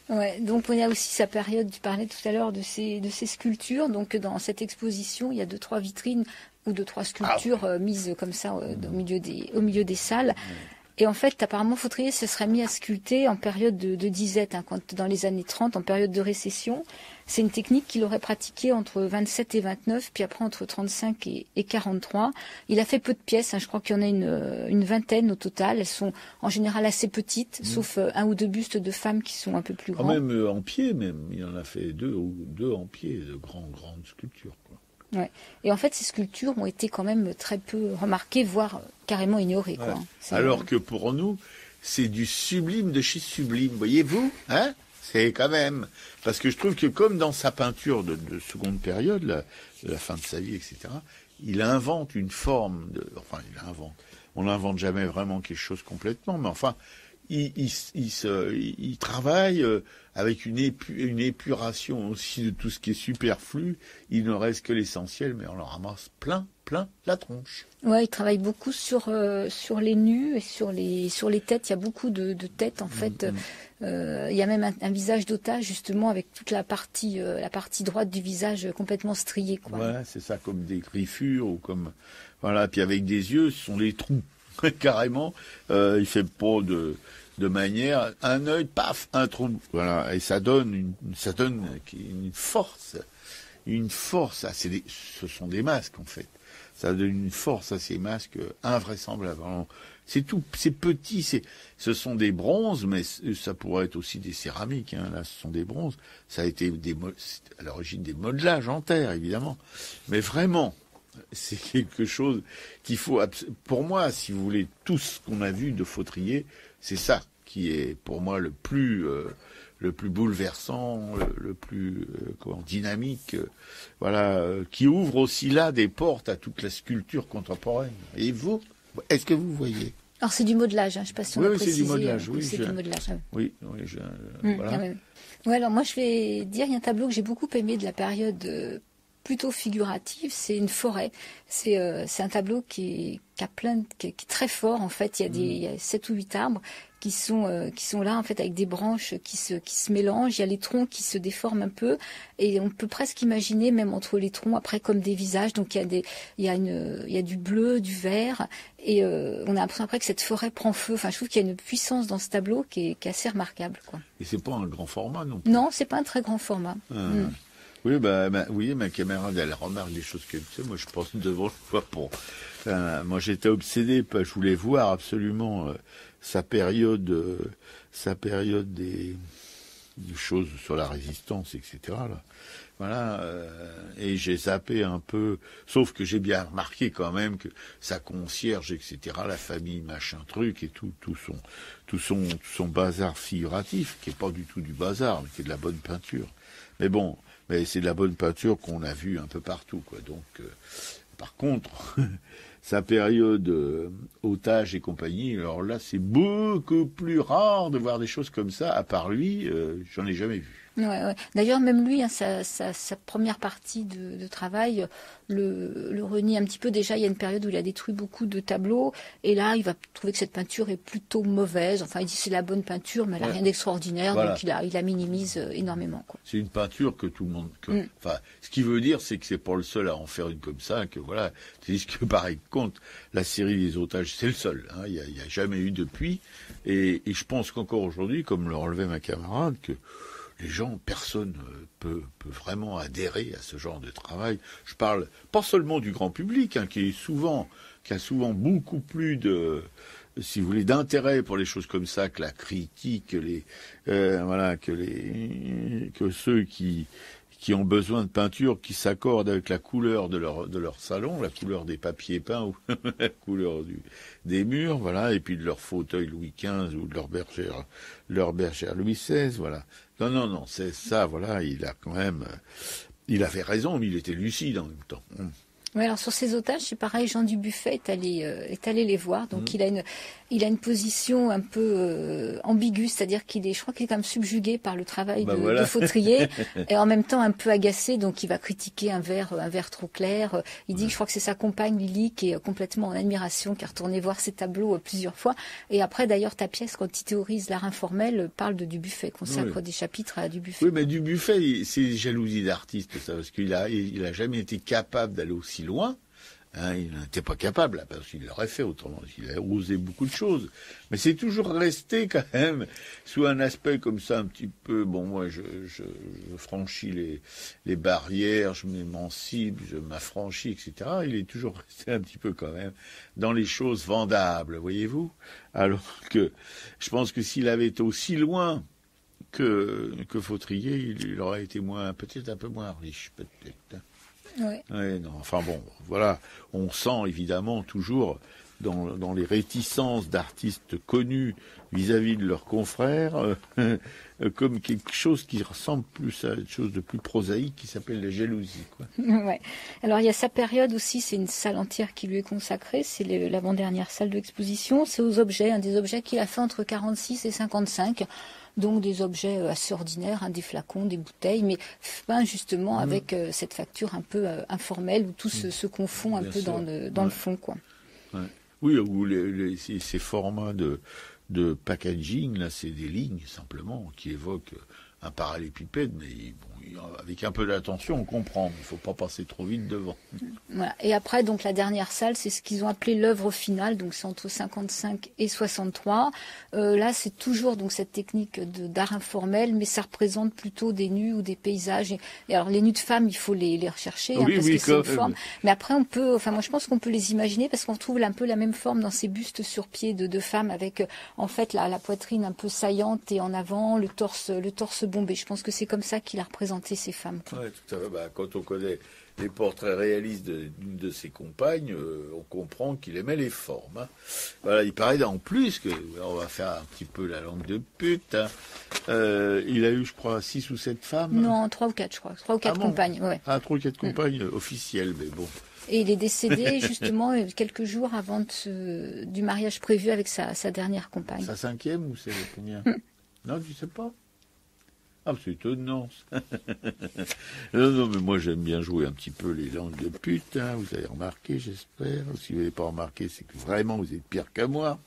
Ouais, donc on a aussi sa période, tu parlais tout à l'heure de ces sculptures. Donc dans cette exposition, il y a 2-3 vitrines ou 2-3 sculptures mises comme ça au milieu des salles. Et en fait, apparemment, Fautrier se serait mis à sculpter en période de disette, hein, dans les années 30, en période de récession. C'est une technique qu'il aurait pratiquée entre 27 et 29, puis après entre 35 et 43. Il a fait peu de pièces, hein, je crois qu'il y en a une vingtaine au total. Elles sont en général assez petites, sauf 1 ou 2 bustes de femmes qui sont un peu plus grands. Même en pied, il en a fait deux en pied, de grandes sculptures, quoi. Ouais. Et en fait, ces sculptures ont été quand même très peu remarquées, voire carrément ignorées. Quoi. Ouais. Alors que pour nous, c'est du sublime de chez sublime, voyez-vous, hein? C'est quand même... Parce que je trouve que comme dans sa peinture de seconde période, de la fin de sa vie, etc., il invente une forme de... Enfin, on n'invente jamais vraiment quelque chose complètement, mais enfin... Il travaille avec une épuration aussi de tout ce qui est superflu. Il ne reste que l'essentiel, mais on en ramasse plein la tronche. Ouais, il travaille beaucoup sur les nus et sur les têtes. Il y a beaucoup de têtes en fait. Il y a même un visage d'otage justement avec toute la partie droite du visage complètement striée, quoi. Ouais, c'est ça, comme des griffures ou comme voilà. Puis avec des yeux, ce sont les trous. Carrément, il fait pas de manière, un œil, paf, un trou, voilà, et ça donne une force, ce sont des masques en fait, ça donne une force à ces masques invraisemblable. C'est tout, c'est petit, ce sont des bronzes, mais ça pourrait être aussi des céramiques, hein, là ce sont des bronzes, ça a été à l'origine des modelages en terre évidemment, mais vraiment. C'est quelque chose qu'il faut... Pour moi, si vous voulez, tout ce qu'on a vu de Fautrier, c'est ça qui est, pour moi, le plus bouleversant, le plus dynamique, qui ouvre aussi là des portes à toute la sculpture contemporaine. Et vous, est-ce que vous voyez? Alors, c'est du modelage, hein, je ne sais pas si on a précisé. C'est du modelage, c'est du modelage. Oui, voilà. Ouais, alors moi, je vais dire, il y a un tableau que j'ai beaucoup aimé de la période... plutôt figurative, c'est une forêt. C'est un tableau qui est très fort en fait. Il y a 7 ou 8 arbres qui sont là en fait avec des branches qui se mélangent. Il y a les troncs qui se déforment un peu et on peut presque imaginer même entre les troncs après comme des visages. Donc il y a du bleu, du vert et on a l'impression après que cette forêt prend feu. Enfin, je trouve qu'il y a une puissance dans ce tableau qui est assez remarquable, quoi. Et c'est pas un grand format non plus. Non, c'est pas un très grand format. Oui, oui, ma camarade, elle remarque des choses comme ça. Moi, je pense devant le fois moi, j'étais obsédé, je voulais voir absolument sa période des choses sur la résistance, etc. Là. Voilà, et j'ai zappé un peu, sauf que j'ai bien remarqué quand même que sa concierge, etc., la famille, machin truc, et tout son bazar figuratif, qui est pas du tout du bazar, mais qui est de la bonne peinture. Mais bon. Mais c'est de la bonne peinture qu'on a vue un peu partout, quoi. Donc, par contre, sa période otage et compagnie, alors là, c'est beaucoup plus rare de voir des choses comme ça. À part lui, j'en ai jamais vu. Ouais. D'ailleurs, même lui, hein, sa première partie de travail le renie un petit peu. Déjà, il y a une période où il a détruit beaucoup de tableaux. Et là, il va trouver que cette peinture est plutôt mauvaise. Enfin, il dit c'est la bonne peinture, mais elle n'a rien d'extraordinaire. Voilà. Donc, il la minimise énormément, quoi. C'est une peinture que tout le monde... Enfin, ce qui veut dire, c'est que c'est pas le seul à en faire une comme ça. Que voilà. C'est juste que, par contre, la série des otages, c'est le seul. Hein. Il y a jamais eu depuis. Et je pense qu'encore aujourd'hui, comme le relevait ma camarade, que les gens, personne peut vraiment adhérer à ce genre de travail. Je parle pas seulement du grand public, hein, qui a souvent beaucoup plus de, si vous voulez, d'intérêt pour les choses comme ça que la critique, que ceux qui qui ont besoin de peinture qui s'accorde avec la couleur de leur salon, la couleur des papiers peints ou la couleur des murs, voilà, et puis de leur fauteuil Louis XV ou de leur bergère Louis XVI, voilà. Non, c'est ça, voilà, il avait raison, mais il était lucide en même temps. Oui, alors sur ces otages, c'est pareil, Jean Dubuffet est allé les voir, donc il a une position un peu ambiguë, c'est-à-dire je crois qu'il est quand même subjugué par le travail de Fautrier, et en même temps un peu agacé, donc il va critiquer un verre trop clair. Il dit que je crois que c'est sa compagne Lily qui est complètement en admiration, qui a retourné voir ses tableaux plusieurs fois, et après d'ailleurs ta pièce, quand il théorise l'art informel, parle de Dubuffet, consacre des chapitres à Dubuffet. Oui, mais Dubuffet, c'est jalousie d'artiste, ça, parce qu'il a jamais été capable d'aller aussi loin. Il n'était pas capable, parce qu'il l'aurait fait autrement. Il a osé beaucoup de choses. Mais c'est toujours resté quand même sous un aspect comme ça un petit peu, bon, moi je franchis les barrières, je m'émancipe, je m'affranchis, etc. Il est toujours resté un petit peu quand même dans les choses vendables, voyez-vous. Alors que je pense que s'il avait été aussi loin que Fautrier, il aurait été peut-être un peu moins riche, peut-être. Ouais, non, enfin bon, voilà, on sent évidemment toujours dans les réticences d'artistes connus vis-à-vis de leurs confrères comme quelque chose qui ressemble plus à une chose de plus prosaïque qui s'appelle la jalousie, quoi. Ouais. Alors il y a sa période aussi, c'est une salle entière qui lui est consacrée, c'est l'avant-dernière salle d'exposition, c'est aux objets, des objets qu'il a fait entre 46 et 55. Donc des objets assez ordinaires, des flacons, des bouteilles, mais peints justement avec cette facture un peu informelle où tout se confond un peu dans le fond, quoi. Ouais. Oui, ou ces formats de packaging, là, c'est des lignes simplement qui évoquent un parallélépipède, mais bon, avec un peu d'attention, on comprend. Il ne faut pas passer trop vite devant. Voilà. Et après, donc la dernière salle, c'est ce qu'ils ont appelé l'œuvre finale. Donc c'est entre 55 et 63. Là, c'est toujours donc cette technique d'art informel, mais ça représente plutôt des nus ou des paysages. Et alors les nus de femmes, il faut les rechercher parce que c'est une forme. Mais après, moi je pense qu'on peut les imaginer parce qu'on trouve un peu la même forme dans ces bustes sur pied de femmes avec en fait la poitrine un peu saillante et en avant le torse bombé. Je pense que c'est comme ça qu'il a représenté ces femmes. Oui, tout à fait. Quand on connaît les portraits réalistes d'une de ses compagnes, on comprend qu'il aimait les formes. Voilà, il paraît en plus que, on va faire un petit peu la langue de pute, il a eu, je crois, 6 ou 7 femmes. Non, 3 ou 4, je crois. 3 ou 4 compagnes, ouais. 3 ou 4 compagnes officielles, mais bon. Et il est décédé justement quelques jours avant du mariage prévu avec sa dernière compagne. Sa 5e ou c'est la première? Non, tu sais pas? Ah, c'est étonnant. Non, mais moi j'aime bien jouer un petit peu les langues de pute, vous avez remarqué, j'espère. Si vous n'avez pas remarqué, c'est que vraiment vous êtes pire qu'à moi.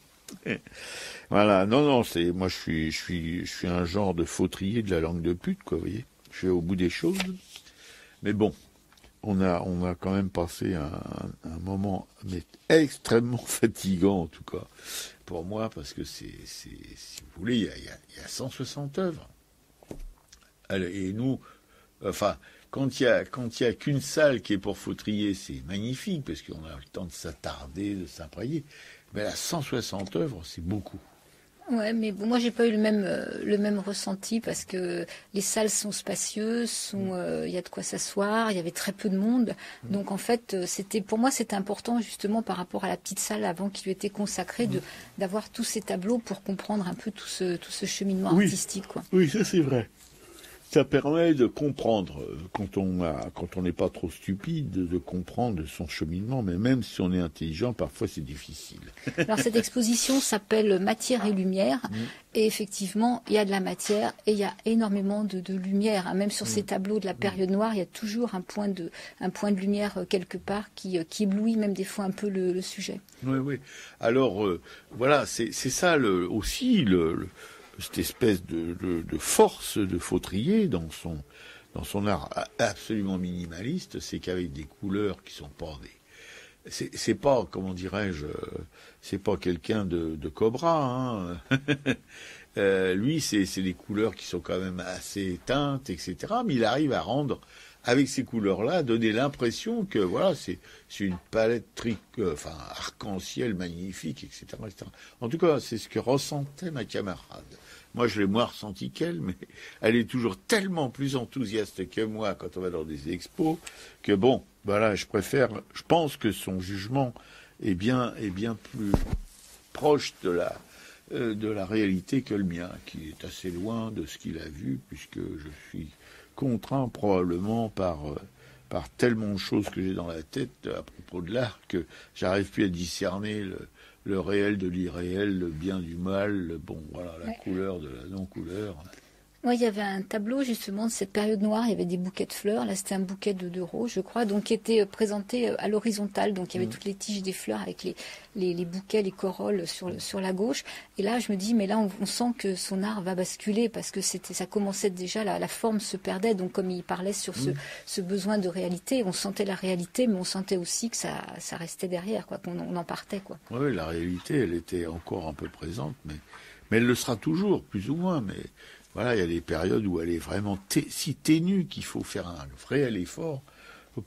Voilà, non, moi je suis un genre de fautrier de la langue de pute, quoi, vous voyez. Je vais au bout des choses. Mais bon, on a quand même passé un moment mais extrêmement fatigant en tout cas pour moi, parce que si vous voulez, il y a 160 œuvres. Et nous, enfin, quand il y a qu'une salle qui est pour Fautrier, c'est magnifique, parce qu'on a le temps de s'attarder, de s'imprégner. Mais là, 160 œuvres, c'est beaucoup. Ouais, mais bon, moi j'ai pas eu le même ressenti parce que les salles sont spacieuses, il y a de quoi s'asseoir, il y avait très peu de monde. Donc en fait, pour moi c'était important justement par rapport à la petite salle avant qui lui était consacrée d'avoir tous ces tableaux pour comprendre un peu tout ce cheminement artistique, quoi. Oui, ça c'est vrai. Ça permet de comprendre, quand on n'est pas trop stupide, de comprendre son cheminement, mais même si on est intelligent, parfois c'est difficile. Alors cette exposition s'appelle Matière et lumière, et effectivement, il y a de la matière et il y a énormément de lumière. Même sur ces tableaux de la période noire, il y a toujours un point de lumière quelque part qui éblouit même des fois un peu le sujet. Oui. Alors, voilà, c'est ça aussi cette espèce de force de Fautrier dans son art absolument minimaliste, c'est qu'avec des couleurs qui sont pas c'est pas, comment dirais-je, c'est pas quelqu'un de Cobra, lui c'est des couleurs qui sont quand même assez éteintes, etc., mais il arrive à rendre avec ces couleurs-là, donner l'impression que voilà, c'est une palette arc-en-ciel magnifique, etc., etc. En tout cas, c'est ce que ressentait ma camarade. Moi, je l'ai moins ressenti qu'elle, mais elle est toujours tellement plus enthousiaste que moi quand on va dans des expos que bon, voilà, je pense que son jugement est bien plus proche de la réalité que le mien, qui est assez loin de ce qu'il a vu, puisque je suis contraint probablement par tellement de choses que j'ai dans la tête à propos de l'art que j'arrive plus à discerner le réel de l'irréel, le bien du mal, la couleur de la non-couleur. Oui, il y avait un tableau justement de cette période noire, il y avait des bouquets de fleurs, là c'était un bouquet de roses je crois, donc qui était présenté à l'horizontale, donc il y avait toutes les tiges des fleurs avec les bouquets, les corolles sur la gauche, et là je me dis mais là on sent que son art va basculer parce que ça commençait déjà, la forme se perdait, donc comme il parlait sur ce besoin de réalité, on sentait la réalité mais on sentait aussi que ça restait derrière, quoi, qu'on en partait, quoi. Oui, la réalité elle était encore un peu présente, mais elle le sera toujours, plus ou moins, mais voilà, il y a des périodes où elle est vraiment si ténue qu'il faut faire un réel effort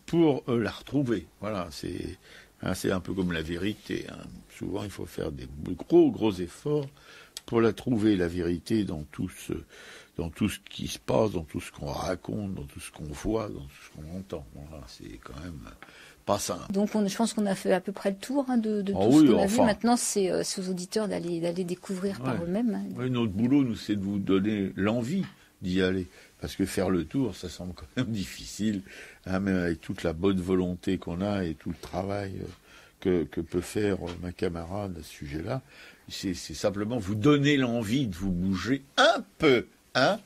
pour la retrouver. Voilà, c'est un peu comme la vérité. Hein. Souvent, il faut faire des gros efforts pour la trouver, la vérité, dans tout ce qui se passe, dans tout ce qu'on raconte, dans tout ce qu'on voit, dans tout ce qu'on entend. Voilà, c'est quand même pas simple. Donc je pense qu'on a fait à peu près le tour de tout ce qu'on a vu. Maintenant, c'est aux auditeurs d'aller découvrir par eux-mêmes. Hein. Oui, notre boulot, nous, c'est de vous donner l'envie d'y aller. Parce que faire le tour, ça semble quand même difficile, hein, même avec toute la bonne volonté qu'on a et tout le travail que peut faire ma camarade à ce sujet-là. C'est simplement vous donner l'envie de vous bouger un peu, hein.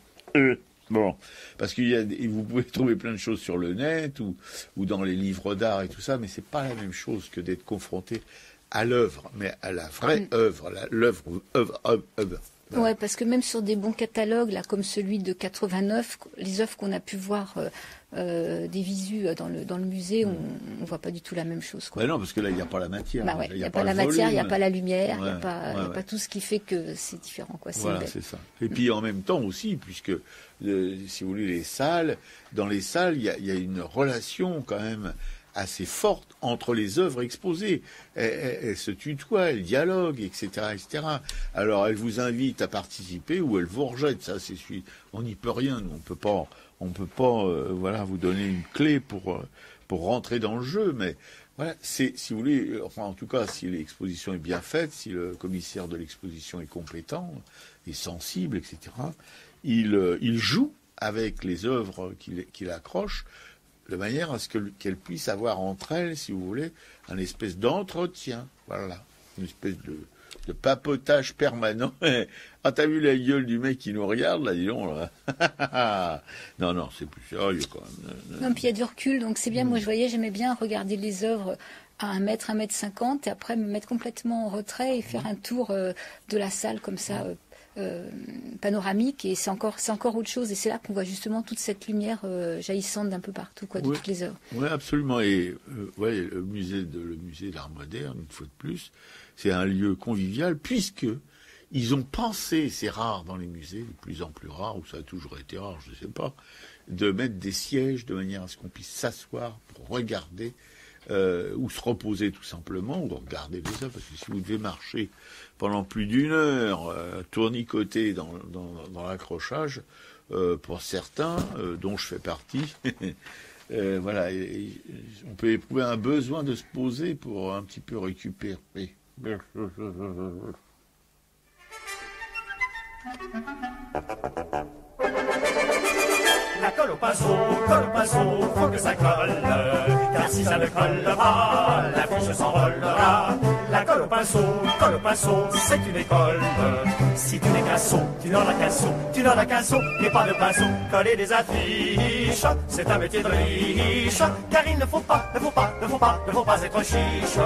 Bon, parce vous pouvez trouver plein de choses sur le net ou dans les livres d'art et tout ça, mais c'est pas la même chose que d'être confronté à l'œuvre, mais à la vraie œuvre, œuvre. Ouais, parce que même sur des bons catalogues, là, comme celui de 89, les œuvres qu'on a pu voir des visus dans le musée, on voit pas du tout la même chose, quoi. Ben non, parce que là, il n'y a pas la matière. Bah ouais, il n'y a pas la matière, il n'y a pas la lumière, il n'y a pas tout ce qui fait que c'est différent, quoi. Voilà, c'est ça. Et puis en même temps aussi, puisque, si vous voulez, dans les salles, il y a une relation quand même assez forte entre les œuvres exposées. Elles se tutoient, elles dialoguent, etc., etc. Alors, elles vous invitent à participer ou elles vous rejettent. Ça, on n'y peut rien. Nous, on peut pas, vous donner une clé pour rentrer dans le jeu. Mais voilà, si vous voulez, enfin, en tout cas, si l'exposition est bien faite, si le commissaire de l'exposition est compétent, est sensible, etc., il joue avec les œuvres qu'il accroche, de manière à ce qu'elles puissent avoir entre elles, si vous voulez, un espèce d'entretien. Voilà, une espèce de papotage permanent. Ah, t'as vu la gueule du mec qui nous regarde, là, dis donc, là. Non, c'est plus sérieux, quand même. Non, puis il y a du recul, donc c'est bien. Moi, j'aimais bien regarder les œuvres à 1 mètre, 1,50 m, et après me mettre complètement en retrait et faire un tour de la salle comme ça, panoramique, et c'est encore autre chose, et c'est là qu'on voit justement toute cette lumière jaillissante d'un peu partout, quoi, de toutes les œuvres. Oui, absolument. Et le musée d'art moderne, une fois de plus, c'est un lieu convivial, puisque ils ont pensé, c'est rare dans les musées, de plus en plus rare, ou ça a toujours été rare, je ne sais pas, de mettre des sièges de manière à ce qu'on puisse s'asseoir pour regarder ou se reposer tout simplement, ou regarder les œuvres, parce que si vous devez marcher pendant plus d'1 heure, tournicoter dans l'accrochage, pour certains, dont je fais partie, voilà, on peut éprouver un besoin de se poser pour un petit peu récupérer. La colle au pinceau, faut que ça colle, car si ça ne colle pas, la fiche s'envolera. La colle au pinceau, c'est une école. Si tu n'es qu'un sot, tu n'en as qu'un sot, et pas de pinceau. Coller des affiches, c'est un métier de riche, car il ne faut pas être chiche.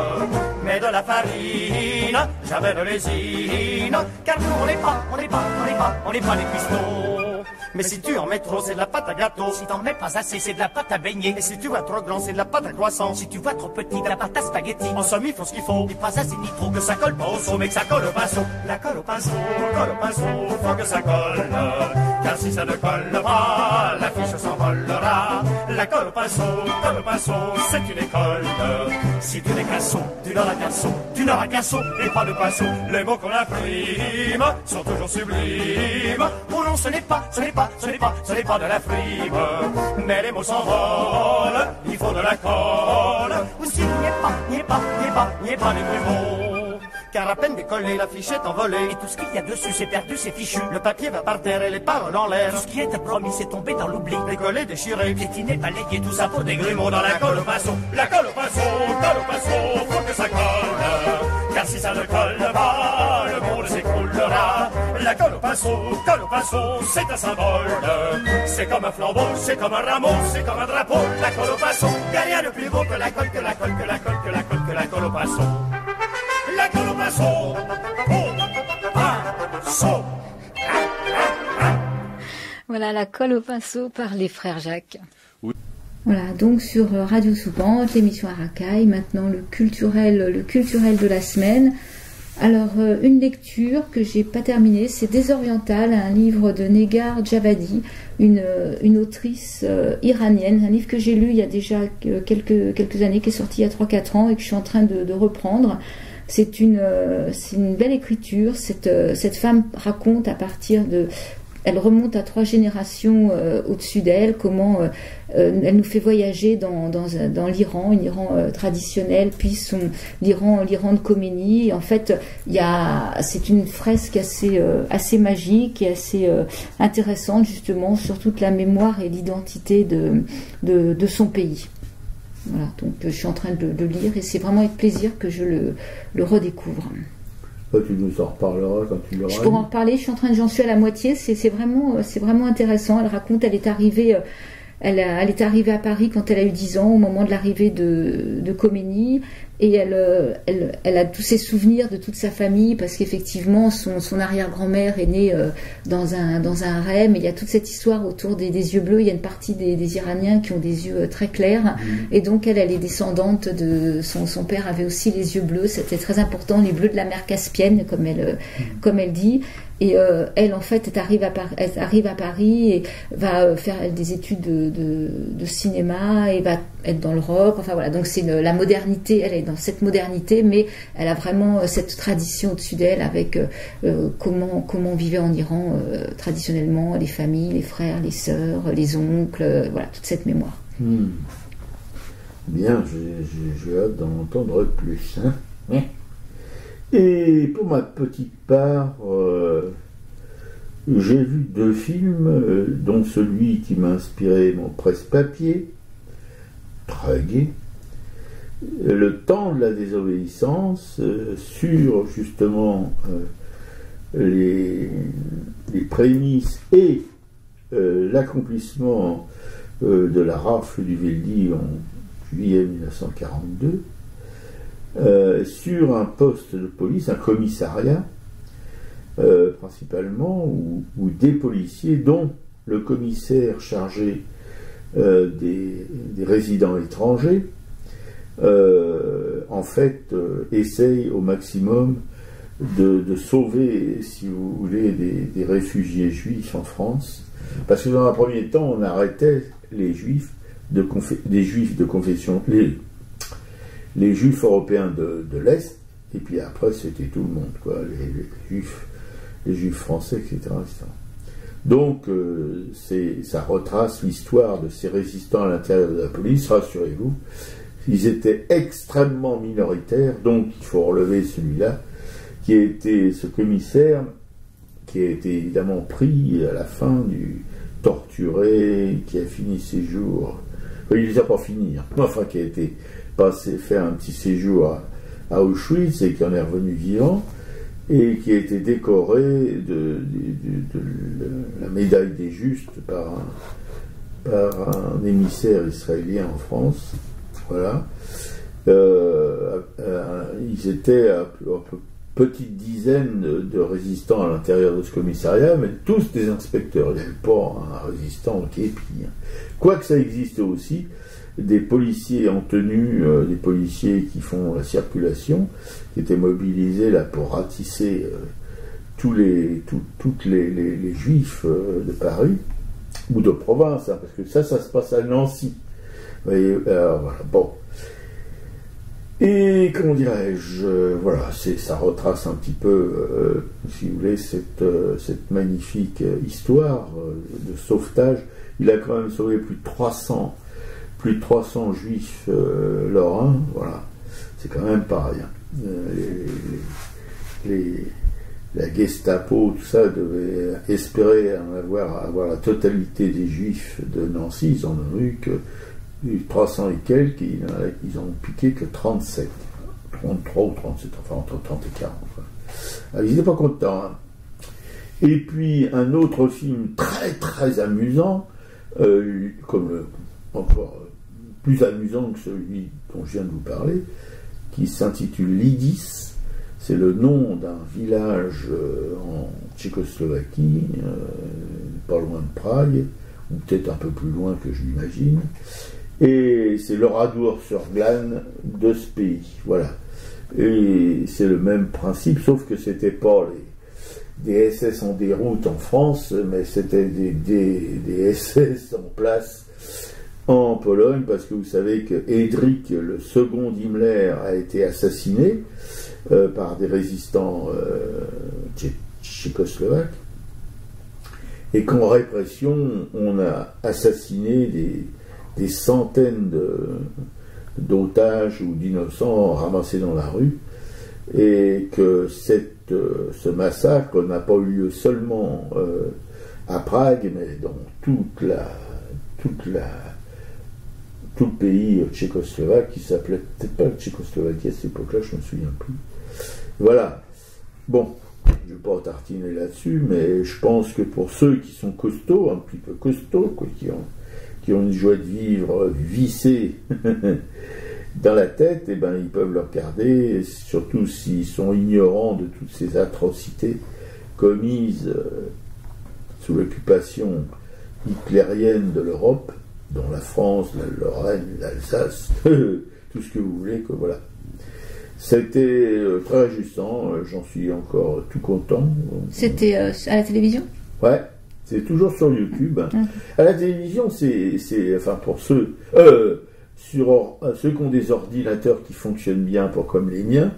Mais de la farine, jamais de l'ésine, car nous on n'est pas des cuistots. Mais si tu en mets trop, c'est de la pâte à gâteau. Si t'en mets pas assez, c'est de la pâte à beignet. Et si tu vois trop grand, c'est de la pâte à croissant. Si tu vois trop petit, de la pâte à spaghetti. En somme, il faut ce qu'il faut. Et pas assez ni trop, que ça colle pas au seau, mais que ça colle au pinceau. La colle au pinceau, faut que ça colle, car si ça ne colle pas, la fiche s'envolera. La colle au pinceau, c'est une école. Si tu n'es qu'un son, tu n'auras qu'un son et pas de pinceau. Les mots qu'on imprime sont toujours sublimes. Oh non, ce n'est pas de la frime. Mais les mots s'envolent, il faut de la colle. Ou s'il n'y est pas des grumeaux. Car à peine décollé, la fiche est envolée. Et tout ce qu'il y a dessus, c'est perdu, c'est fichu. Le papier va par terre et les paroles en l'air. Tout ce qui était promis, c'est tombé dans l'oubli. Décollé, déchiré, piétiné, balayé, tout ça pour des grumeaux dans la colle au pinceau. La colle au pinceau, faut que ça colle. Car si ça ne colle pas, le monde s'écroulera. La colle au pinceau, c'est un symbole. C'est comme un flambeau, c'est comme un rameau, c'est comme un drapeau. La colle au pinceau, y a rien de plus beau que la colle, que la colle, que la colle, que la colle, que la colle au pinceau. La colle au pinceau, pinceau. Voilà, la colle au pinceau par les frères Jacques. Oui. Voilà, donc sur Radio Soupente, l'émission Aracaille, maintenant le culturel de la semaine. Alors, une lecture que j'ai pas terminée, c'est Désorientale, un livre de Negar Javadi, une autrice iranienne, un livre que j'ai lu il y a déjà quelques années, qui est sorti il y a 3-4 ans et que je suis en train de reprendre. C'est une belle écriture. Cette femme raconte elle remonte à 3 générations au-dessus d'elle, comment elle nous fait voyager dans l'Iran, un Iran traditionnel, puis l'Iran de Khomeini. Et en fait, c'est une fresque assez magique et assez intéressante, justement, sur toute la mémoire et l'identité de son pays. Voilà, donc je suis en train de lire et c'est vraiment avec plaisir que je le redécouvre. Tu nous en reparleras quand tu l'auras. Je pourrais en reparler, j'en suis à la moitié, c'est vraiment intéressant. Elle raconte, elle est arrivée à Paris quand elle a eu 10 ans, au moment de l'arrivée de Khomeini, et elle a tous ses souvenirs de toute sa famille, parce qu'effectivement son arrière-grand-mère est née dans un harem, et il y a toute cette histoire autour des yeux bleus. Il y a une partie des Iraniens qui ont des yeux très clairs, et donc elle est descendante de son père avait aussi les yeux bleus. C'était très important, les bleus de la mer Caspienne, comme elle dit. Et elle, en fait, elle arrive à Paris et va faire des études de cinéma et va être dans le rock. Enfin voilà, donc c'est la modernité. Elle est dans cette modernité, mais elle a vraiment cette tradition au-dessus d'elle avec comment on vivait en Iran traditionnellement, les familles, les frères, les sœurs, les oncles, voilà, toute cette mémoire. Bien, j'ai hâte d'en entendre plus. Hein. Et pour ma petite part, j'ai vu 2 films, dont celui qui m'a inspiré mon presse-papier, très gai, Le temps de la désobéissance, sur justement les prémices et l'accomplissement de la rafle du Veldiv en juillet 1942. Sur un poste de police, un commissariat, principalement, où des policiers, dont le commissaire chargé des résidents étrangers, en fait, essayent au maximum de sauver, si vous voulez, des réfugiés juifs en France. Parce que dans un premier temps, on arrêtait les juifs des juifs de confession... les juifs européens de l'Est, et puis après c'était tout le monde, quoi, les juifs français, etc. Donc ça retrace l'histoire de ces résistants à l'intérieur de la police. Rassurez-vous, ils étaient extrêmement minoritaires, donc il faut relever celui-là, qui a été ce commissaire, qui a été évidemment pris à la fin, torturé, qui a fini ses jours, il ne les a pas finis, enfin qui a été faire un petit séjour à Auschwitz et qui en est revenu vivant et qui a été décoré de la médaille des Justes par un émissaire israélien en France. Voilà. Ils étaient à petite dizaine de résistants à l'intérieur de ce commissariat, mais tous des inspecteurs. Il n'y avait pas un résistant qui épie. Quoique ça existe aussi, des policiers en tenue, des policiers qui font la circulation, qui étaient mobilisés là pour ratisser toutes les juifs de Paris, ou de province, hein, parce que ça se passe à Nancy. Vous voyez, alors, voilà, bon. Et comment dirais-je, voilà, ça retrace un petit peu, si vous voulez, cette magnifique histoire de sauvetage. Il a quand même sauvé plus de 300 juifs lorrains, voilà, c'est quand même pas rien. La Gestapo, tout ça, devait espérer avoir la totalité des juifs de Nancy. Ils en ont eu que 300 et quelques, ils ont piqué que 37, 33 ou 37, enfin entre 30 et 40. Alors, ils n'étaient pas contents. Hein. Et puis un autre film très très amusant, encore plus amusant que celui dont je viens de vous parler, qui s'intitule Lidis. C'est le nom d'un village en Tchécoslovaquie, pas loin de Prague, ou peut-être un peu plus loin que je l'imagine. Et c'est l'Oradour-sur-Glane de ce pays, voilà. Et c'est le même principe, sauf que c'était pas des SS en déroute en France, mais c'était des SS en place en Pologne, parce que vous savez que Heydrich, le second d'Himmler, a été assassiné par des résistants tchécoslovaques, et qu'en répression, on a assassiné des centaines d'otages ou d'innocents ramassés dans la rue, et que ce massacre n'a pas eu lieu seulement à Prague, mais dans tout le pays tchécoslovaque, qui s'appelait peut-être pas la Tchécoslovaquie à cette époque-là, je ne me souviens plus. Voilà. Bon, je ne vais pas tartiner là-dessus, mais je pense que pour ceux qui sont costauds, un petit peu costauds, quoi, qui ont une joie de vivre vissée dans la tête, eh ben, ils peuvent le regarder, surtout s'ils sont ignorants de toutes ces atrocités commises sous l'occupation hitlérienne de l'Europe, dont la France, la Lorraine, l'Alsace, tout ce que vous voulez, que voilà. C'était très réjouissant, j'en suis encore tout content. C'était à la télévision ? Ouais, c'est toujours sur YouTube. À la télévision, c'est enfin pour ceux qui ont des ordinateurs qui fonctionnent bien, comme les miens,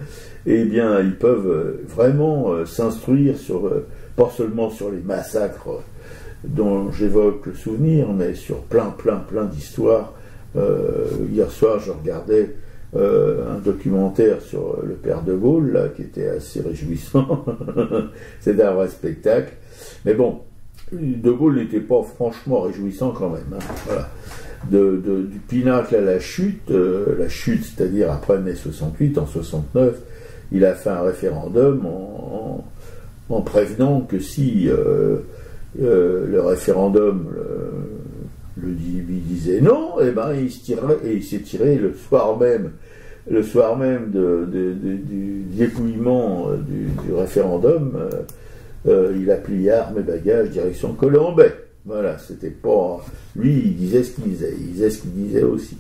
eh bien, ils peuvent vraiment s'instruire pas seulement sur les massacres dont j'évoque le souvenir, mais sur plein d'histoires. Hier soir, je regardais un documentaire sur le père de Gaulle, là, qui était assez réjouissant. C'était un vrai spectacle. Mais bon, de Gaulle n'était pas franchement réjouissant quand même. Hein. Voilà. Du pinacle à la chute, c'est-à-dire après mai 68, en 69, il a fait un référendum en prévenant que si le référendum lui disait non, et ben il s'est tiré le soir même du dépouillement du référendum, il a plié armes et bagages direction Colombey. Voilà, c'était pas... Lui, il disait ce qu'il disait aussi.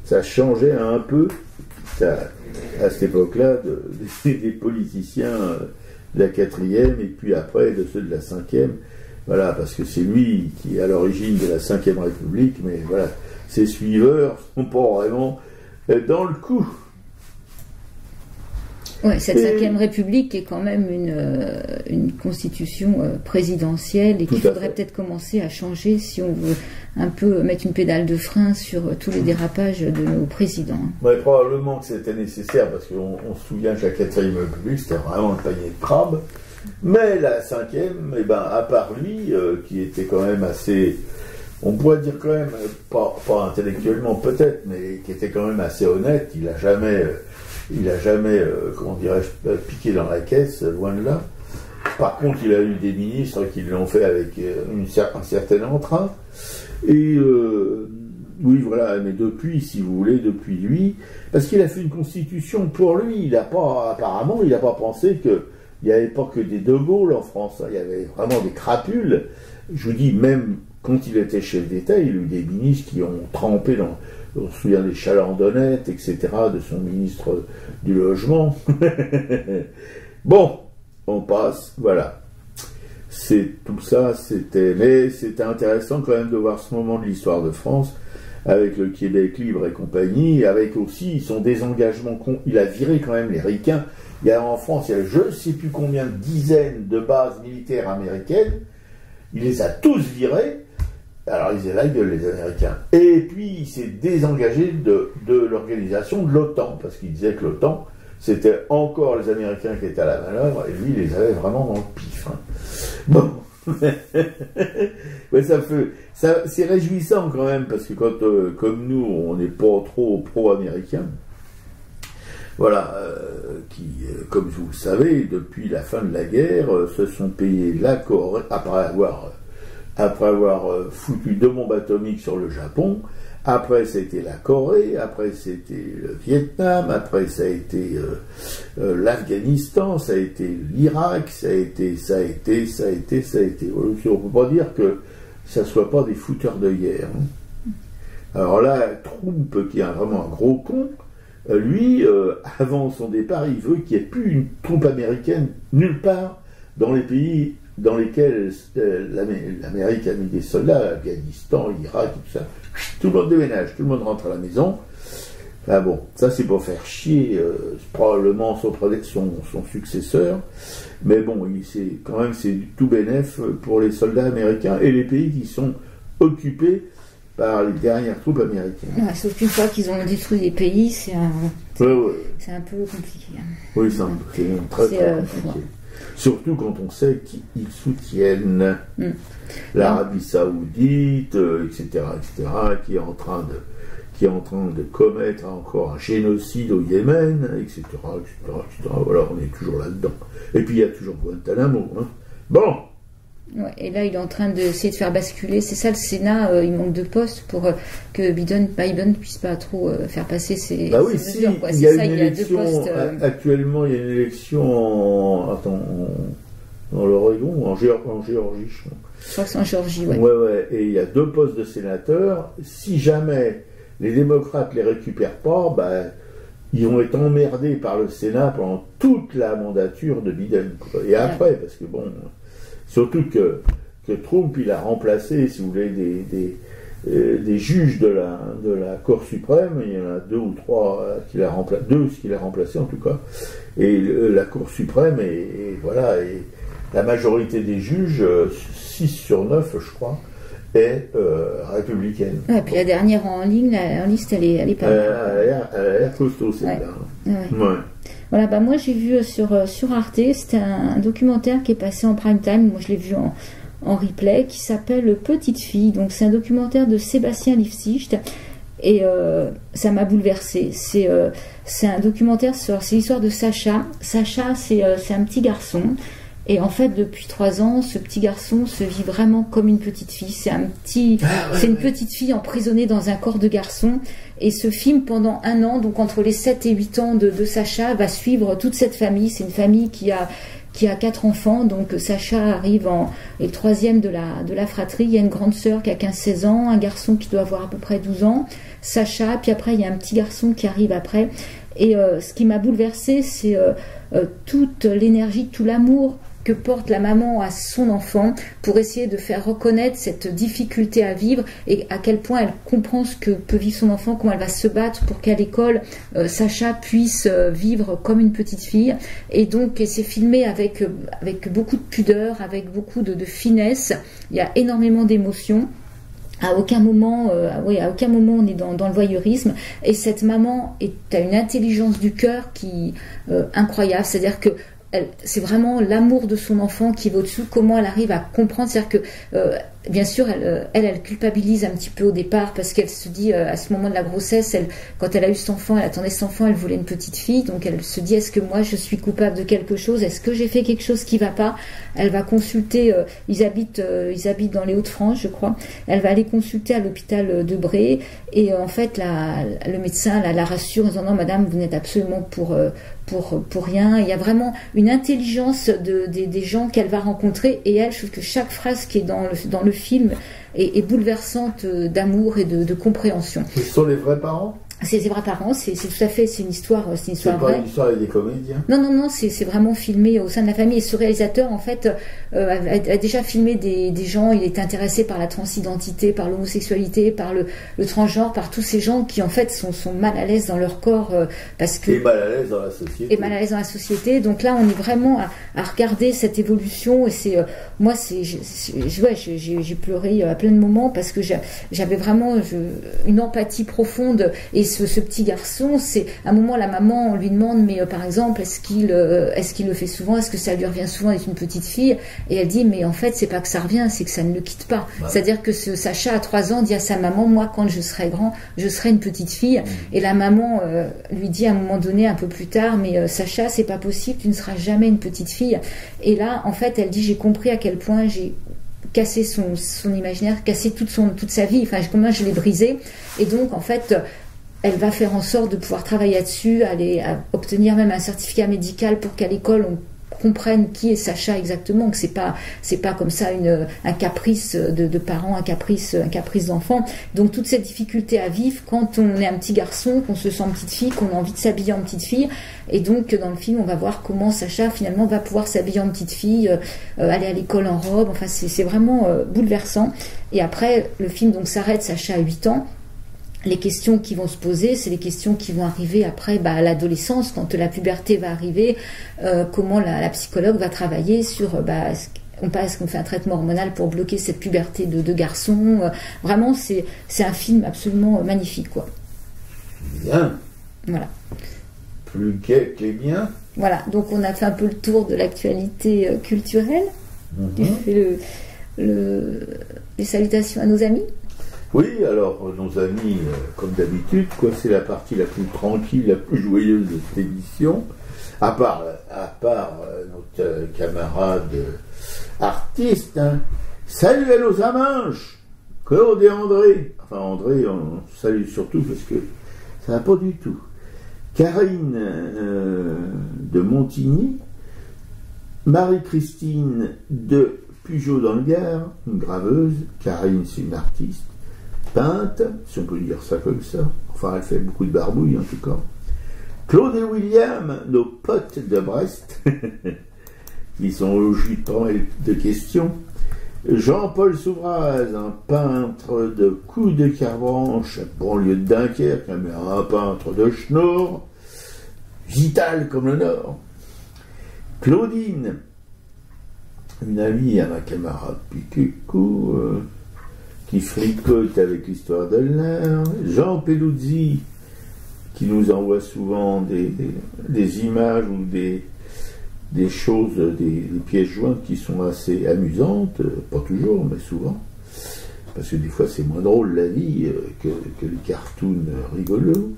Ça changeait un peu, à cette époque-là, des politiciens de la 4e, et puis après de ceux de la 5e. Voilà, parce que c'est lui qui est à l'origine de la 5e République, mais voilà, ses suiveurs ne sont pas vraiment dans le coup. Oui, cette 5e République est quand même une constitution présidentielle et qu'il faudrait peut-être commencer à changer si on veut un peu mettre une pédale de frein sur tous les dérapages de nos présidents. Ouais, probablement que c'était nécessaire, parce qu'on se souvient que la 4e République, c'était vraiment un panier de crabes. Mais la 5e, eh ben, à part lui, qui était quand même assez, on pourrait dire quand même, pas intellectuellement peut-être, mais qui était quand même assez honnête, il a jamais, comment dirais-je, piqué dans la caisse, loin de là. Par contre, il a eu des ministres qui l'ont fait avec un certain entrain. Et oui, voilà, mais depuis, si vous voulez, depuis lui, parce qu'il a fait une constitution pour lui, apparemment, il n'a pas pensé que il n'y avait pas que des De Gaulle en France, hein. Il y avait vraiment des crapules. Je vous dis, même quand il était chef d'État, il y a eu des ministres qui ont trempé on se souvient des Chalandonnettes, etc., de son ministre du Logement. Bon, on passe, voilà. tout ça, mais c'était intéressant quand même de voir ce moment de l'histoire de France, avec le Québec libre et compagnie, avec aussi son désengagement. Il a viré quand même les ricains. Il y a en France, il y a je ne sais plus combien de dizaines de bases militaires américaines. Il les a tous virés. Alors ils faisaient la gueule, les Américains. Et puis il s'est désengagé de l'organisation de l'OTAN, parce qu'il disait que l'OTAN, c'était encore les Américains qui étaient à la manœuvre, et lui, il les avait vraiment dans le pif. Hein. Bon. Mais c'est réjouissant quand même, parce que quand, comme nous, on n'est pas trop pro-américains, voilà, comme vous le savez, depuis la fin de la guerre, se sont payés la Corée, après avoir foutu 2 bombes atomiques sur le Japon. Après, c'était la Corée, après, c'était le Vietnam, après, ça a été l'Afghanistan, ça a été l'Irak, ça a été. On ne peut pas dire que ça ne soit pas des fouteurs de guerre. Hein. Alors là, Trump, qui est vraiment un gros con, lui, avant son départ, il veut qu'il n'y ait plus une troupe américaine nulle part dans les pays dans lesquels l'Amérique a mis des soldats, Afghanistan, Irak, tout ça. Tout le monde déménage, tout le monde rentre à la maison. Enfin bon, ça c'est pour faire chier probablement son successeur, mais bon, quand même c'est tout bénef pour les soldats américains et les pays qui sont occupés par les dernières troupes américaines. Ouais, sauf qu'une fois qu'ils ont détruit les pays, c'est un peu compliqué. Oui, c'est très compliqué. Surtout quand on sait qu'ils soutiennent l'Arabie Saoudite, etc., qui est en train de commettre encore un génocide au Yémen, etc. Voilà, on est toujours là-dedans. Et puis il y a toujours Guantanamo. Hein. Bon. Ouais, et là, il est en train d'essayer de faire basculer. C'est ça, le Sénat, il manque de postes pour que Biden ne puisse pas trop faire passer ses mesures. Quoi. Il y a une élection, actuellement, il y a une élection dans l'Oregon ou en Géorgie, je crois. Je crois que c'est en Géorgie, ouais. Ouais, et il y a 2 postes de sénateurs. Si jamais les démocrates les récupèrent pas, ils vont être emmerdés par le Sénat pendant toute la mandature de Biden. Quoi. Et après, parce que bon... Surtout que Trump, il a remplacé, si vous voulez, des juges de la Cour suprême. Il y en a 2 ou 3 qu'il a remplacé en tout cas. Et la Cour suprême, et la majorité des juges, 6 sur 9, je crois, est républicaine. Et puis la dernière en liste, elle est pas mal. Elle a l'air costaud, celle-là. Ouais. Voilà, moi j'ai vu sur Arte, c'était un documentaire qui est passé en prime time, moi je l'ai vu en replay, qui s'appelle Petite fille. Donc c'est un documentaire de Sébastien Lifsicht et ça m'a bouleversée. C'est un documentaire c'est l'histoire de Sacha. Sacha, c'est un petit garçon. Et en fait, depuis 3 ans, ce petit garçon se vit vraiment comme une petite fille. C'est une petite fille emprisonnée dans un corps de garçon. Et ce film, pendant 1 an, donc entre les 7 et 8 ans de Sacha, va suivre toute cette famille. C'est une famille qui a 4 enfants. Donc Sacha arrive est le 3e de la fratrie. Il y a une grande sœur qui a 15-16 ans, un garçon qui doit avoir à peu près 12 ans. Sacha, puis après, il y a un petit garçon qui arrive après. Et ce qui m'a bouleversée, c'est toute l'énergie, tout l'amour que porte la maman à son enfant pour essayer de faire reconnaître cette difficulté à vivre et à quel point elle comprend ce que peut vivre son enfant, comment elle va se battre pour qu'à l'école Sacha puisse vivre comme une petite fille. Et donc c'est filmé avec beaucoup de pudeur, avec beaucoup de finesse. Il y a énormément d'émotions. À aucun moment on est dans le voyeurisme. Et cette maman a une intelligence du cœur qui incroyable. C'est-à-dire que c'est vraiment l'amour de son enfant qui va au-dessus, comment elle arrive à comprendre. C'est-à-dire que, bien sûr, elle culpabilise un petit peu au départ parce qu'elle se dit, à ce moment de la grossesse, quand elle a eu cet enfant, elle attendait cet enfant, elle voulait une petite fille, donc elle se dit, est-ce que moi je suis coupable de quelque chose? Est-ce que j'ai fait quelque chose qui va pas? Elle va consulter, ils habitent dans les Hauts-de-France, je crois. Elle va aller consulter à l'hôpital de Bray et en fait, le médecin la rassure en disant, non madame, vous n'êtes absolument pour rien. Il y a vraiment une intelligence des gens qu'elle va rencontrer et elle, je trouve que chaque phrase qui est dans le film est bouleversante d'amour et de compréhension. Ce sont les vrais parents? C'est des vrais parents, c'est tout à fait, c'est une histoire vraie. C'est pas une histoire avec des comédiens. Non, c'est vraiment filmé au sein de la famille. Et ce réalisateur, en fait, a déjà filmé des gens. Il est intéressé par la transidentité, par l'homosexualité, par le transgenre, par tous ces gens qui, en fait, sont mal à l'aise dans leur corps parce que. Et mal à l'aise dans la société. Et mal à l'aise dans la société. Donc là, on est vraiment à regarder cette évolution. Et c'est moi, j'ai pleuré à plein de moments parce que j'avais vraiment une empathie profonde. Et ce petit garçon, c'est à un moment la maman, on lui demande mais par exemple est-ce qu'il le fait souvent, est-ce que ça lui revient souvent d'être une petite fille, et elle dit mais en fait c'est pas que ça revient, c'est que ça ne le quitte pas. C'est-à-dire que Sacha à 3 ans dit à sa maman, moi quand je serai grand je serai une petite fille, et la maman lui dit à un moment donné un peu plus tard mais Sacha c'est pas possible, tu ne seras jamais une petite fille. Et là en fait elle dit j'ai compris à quel point j'ai cassé son imaginaire, cassé toute sa vie, enfin comment je l'ai brisé. Et donc en fait elle va faire en sorte de pouvoir travailler là-dessus, à obtenir même un certificat médical pour qu'à l'école on comprenne qui est Sacha exactement, que c'est pas comme ça un caprice de parents, un caprice d'enfant. Donc toute cette difficulté à vivre quand on est un petit garçon, qu'on se sent petite fille, qu'on a envie de s'habiller en petite fille. Et donc dans le film on va voir comment Sacha finalement va pouvoir s'habiller en petite fille, aller à l'école en robe. Enfin c'est vraiment bouleversant. Et après le film donc s'arrête, Sacha a 8 ans. Les questions qui vont se poser, c'est les questions qui vont arriver après à l'adolescence, quand la puberté va arriver, comment la psychologue va travailler sur est-ce qu'on fait un traitement hormonal pour bloquer cette puberté de garçon. Vraiment, c'est un film absolument magnifique, quoi. Bien. Voilà. Plus gai que les biens. Voilà, donc on a fait un peu le tour de l'actualité culturelle. Tu fais les salutations à nos amis. Oui, alors nos amis, comme d'habitude, c'est la partie la plus tranquille, la plus joyeuse de cette émission, à part notre camarade artiste. Hein. Salut à nos amanches, Claude et André. Enfin André, on salue surtout parce que ça va pas du tout. Karine de Montigny, Marie-Christine de Pugeot dans le Gard, une graveuse. Karine, c'est une artiste. Peinte, si on peut dire ça comme ça. Enfin, elle fait beaucoup de barbouille en tout cas. Claude et William, nos potes de Brest, qui sont au jus de pas mal de questions. Jean-Paul Souvraz, un peintre de Coups de Carbranche, banlieue de Dunkerque, mais un peintre de Schnorr, vital comme le Nord. Claudine, une amie à ma camarade Piqueco, qui fricote avec l'histoire de l'art. Jean Peluzzi, qui nous envoie souvent des images ou des choses, des pièces jointes qui sont assez amusantes, pas toujours, mais souvent, parce que des fois c'est moins drôle la vie que les cartoons rigolos.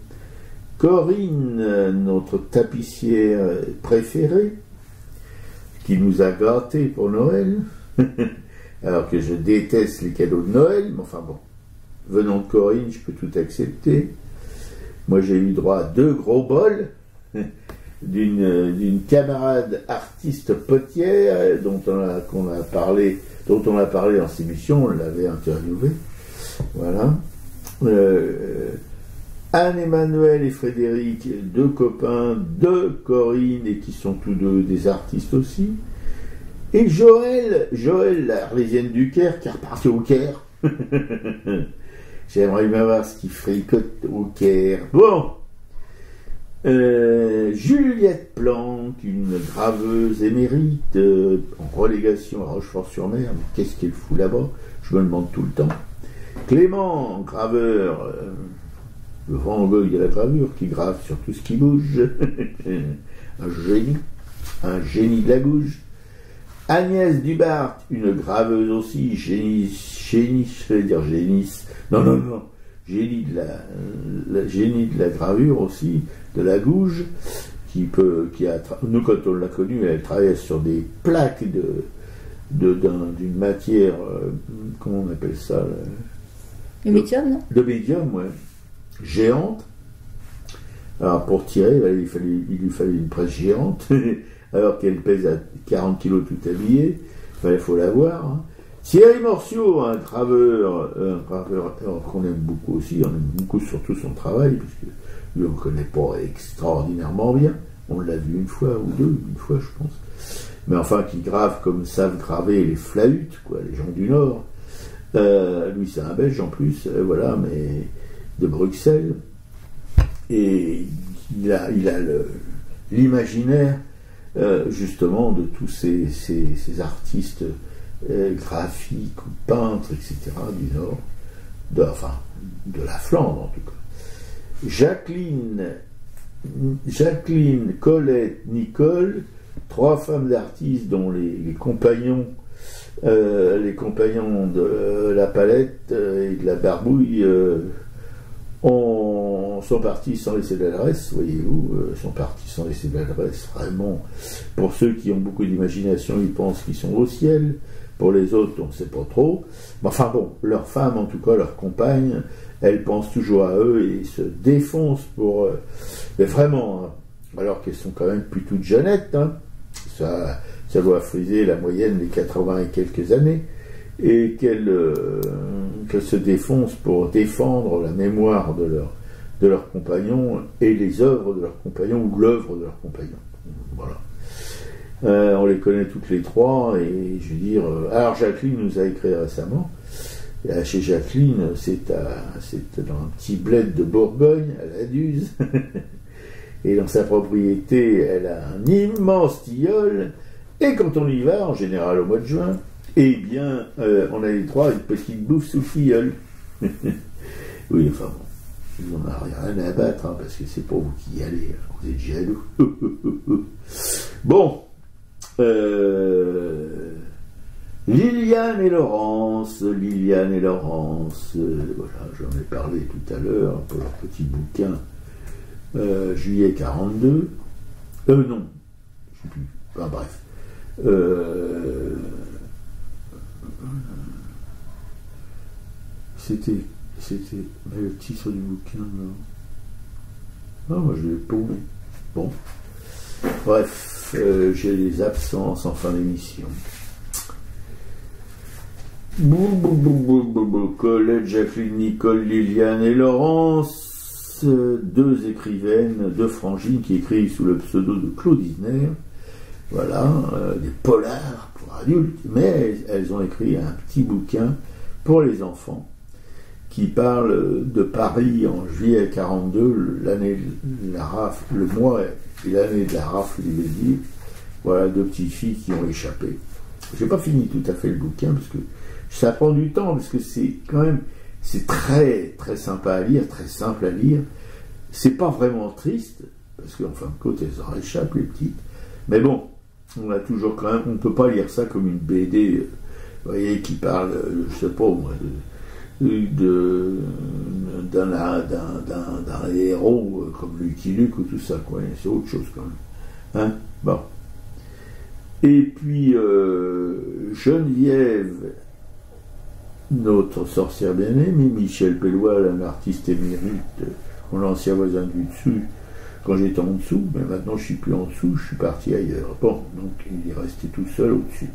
Corinne, notre tapissière préférée, qui nous a gâtés pour Noël, alors que je déteste les cadeaux de Noël, mais enfin bon, venant de Corinne, je peux tout accepter. Moi j'ai eu droit à 2 gros bols d'une camarade artiste potière dont on a parlé dans cette émission, on l'avait interviewé. Voilà. Anne-Emmanuel et Frédéric, 2 copains de Corinne et qui sont tous 2 des artistes aussi. Et Joël, la Arlésienne du Caire, qui est repartie au Caire. J'aimerais bien voir ce qu'il fricote au Caire. Bon. Juliette Plante, une graveuse émérite en relégation à Rochefort-sur-Mer. Mais qu'est-ce qu'elle fout là-bas? Je me le demande tout le temps. Clément, graveur, le Van Gogh de la gravure, qui grave sur tout ce qui bouge. Un génie de la gouge. Agnès Dubart, une graveuse aussi, génie, je vais dire génisse. Non. Génie de la gravure aussi, de la gouge, nous quand on l'a connue, elle travaillait sur des plaques d'une matière, comment on appelle ça? Le médium, non? De médium, ouais. Géante. Alors pour tirer, il lui fallait une presse géante, alors qu'elle pèse à 40 kilos tout habillée, il faut la voir. Hein. Thierry Morciot, un graveur qu'on aime beaucoup aussi, on aime beaucoup surtout son travail, puisque lui on ne connaît pas extraordinairement bien, on l'a vu une fois ou deux, une fois je pense, mais enfin qui grave comme savent graver les flahutes, quoi, les gens du Nord. Lui c'est un Belge en plus, voilà, mais de Bruxelles, et il a l'imaginaire justement de tous ces artistes graphiques ou peintres, etc., du Nord, de la Flandre en tout cas. Jacqueline, Colette, Nicole, trois femmes d'artistes dont les compagnons de la palette et de la barbouille sont partis sans laisser d'adresse, voyez-vous, sont partis sans laisser d'adresse, vraiment. Pour ceux qui ont beaucoup d'imagination, ils pensent qu'ils sont au ciel. Pour les autres, on ne sait pas trop. Mais enfin bon, leurs femmes, en tout cas, leurs compagnes, elles pensent toujours à eux et se défoncent pour... mais vraiment, hein, alors qu'elles sont quand même plus toutes jeunettes, hein, ça doit friser la moyenne des 80 et quelques années, et qu'elles se défoncent pour défendre la mémoire de leurs compagnons et les œuvres de leurs compagnons ou l'œuvre de leurs compagnons. Voilà. On les connaît toutes les trois, et je veux dire, alors Jacqueline nous a écrit récemment, et chez Jacqueline, c'est dans un petit bled de Bourgogne, à la Duze, et dans sa propriété, elle a un immense tilleul, et quand on y va, en général au mois de juin, eh bien, on a les trois une petite bouffe sous le tilleul. Oui, enfin bon, on n'a rien à battre, hein, parce que c'est pour vous qui y allez, hein, vous êtes jaloux. Bon, Liliane et Laurence, voilà, j'en ai parlé tout à l'heure pour leur petit bouquin Juillet 42. Non, je ne sais plus. Enfin bref. C'était le titre du bouquin, là. Non, moi je l'ai paumé. Bon. Bref, j'ai les absences en fin d'émission. Colette, Jacqueline, Nicole, Liliane et Laurence, deux écrivaines, deux frangines qui écrivent sous le pseudo de Claude Isner. Voilà, des polars pour adultes, mais elles ont écrit un petit bouquin pour les enfants qui parle de Paris en juillet 42, l'année de la rafle, le mois et l'année de la rafle du Veldiv. Voilà, deux petites filles qui ont échappé. J'ai pas fini tout à fait le bouquin parce que ça prend du temps, parce que c'est quand même, c'est très très sympa à lire, très simple à lire. C'est pas vraiment triste parce qu'en fin de compte elles en échappent, les petites. Mais bon, on a toujours quand même, on peut pas lire ça comme une BD, vous voyez, qui parle, je sais pas moi, d'un héros comme Lucky Luke ou tout ça, quoi. C'est autre chose quand même. Hein, bon. Et puis Geneviève, notre sorcière bien-aimée, Michel Pelloual, un artiste émérite, mon ancien voisin du dessus, quand j'étais en dessous, mais maintenant je suis plus en dessous, je suis parti ailleurs. Bon, donc il est resté tout seul au-dessus.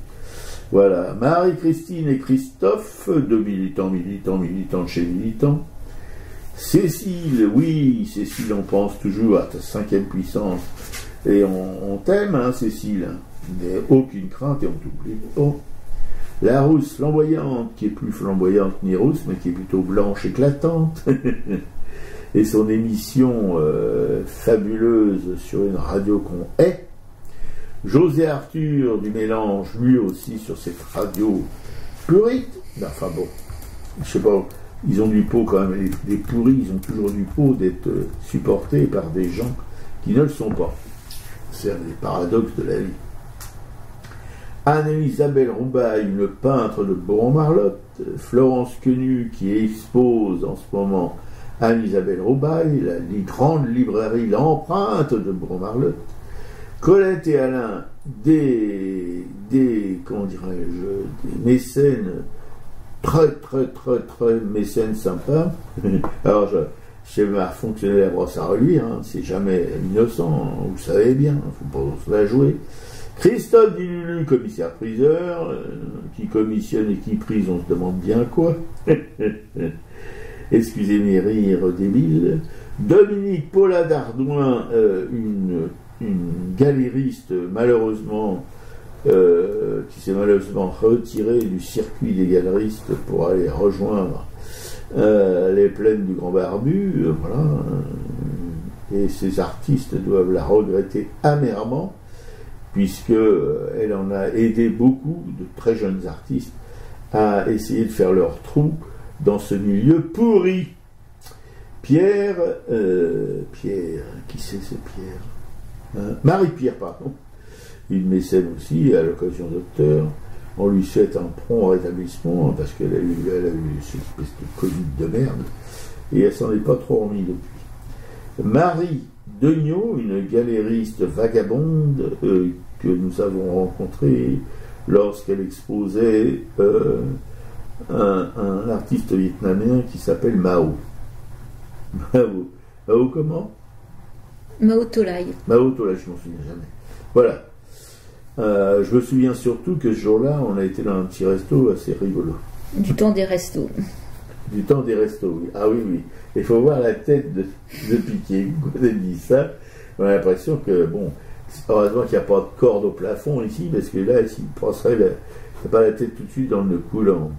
Voilà, Marie-Christine et Christophe, deux militants chez Militants. Cécile, oui, Cécile, on pense toujours à ta cinquième puissance, et on t'aime, hein, Cécile, mais aucune crainte et on t'oublie pas. La rousse flamboyante, qui est plus flamboyante ni rousse, mais qui est plutôt blanche éclatante, et son émission fabuleuse sur une radio qu'on hait. José Arthur du Mélange, lui aussi sur cette radio purite. Enfin bon, je sais pas, ils ont du pot quand même, les pourris, ils ont toujours du pot d'être supportés par des gens qui ne le sont pas. C'est un des paradoxes de la vie. Anne-Elisabeth Roubaille, le peintre de Boron-Marlotte. Florence Quenu, qui expose en ce moment Anne-Elisabeth Roubaille, la grande librairie L'Empreinte de Boron-Marlotte. Colette et Alain, des comment dirais-je, des mécènes très mécènes sympas. Alors je sais pas fonctionner la brosse à relire, hein, c'est jamais innocent, hein, vous savez bien, il faut pas se la jouer. Christophe Dilulu, commissaire-priseur, qui commissionne et qui prise, on se demande bien quoi. Excusez mes rires débiles. Dominique Paula d'Ardouin, une galériste malheureusement qui s'est malheureusement retirée du circuit des galéristes pour aller rejoindre les plaines du Grand Barbu, voilà. Et ces artistes doivent la regretter amèrement, puisqu'elle en a aidé beaucoup de très jeunes artistes à essayer de faire leur trou dans ce milieu pourri. Pierre, qui c'est ce Pierre, Marie-Pierre, pardon, une mécène aussi, à l'occasion d'Octobre. On lui souhaite un prompt rétablissement, parce qu'elle a eu cette espèce de Covid de merde, et elle s'en est pas trop remise depuis. Marie Degnaud, une galériste vagabonde que nous avons rencontrée lorsqu'elle exposait un artiste vietnamien qui s'appelle Mao. Mao comment? Mao Tolai. Mao Tolai, je m'en souviens jamais. Voilà. Je me souviens surtout que ce jour-là, on a été dans un petit resto assez rigolo. Du temps des restos. Du temps des restos, oui. Ah oui, oui. Il faut voir la tête de Piquet. Quand elle dit ça, on a l'impression que, bon, heureusement qu'il n'y a pas de corde au plafond ici, parce que là, s'il penserait, il n'a pas la tête tout de suite dans le nœud coulant.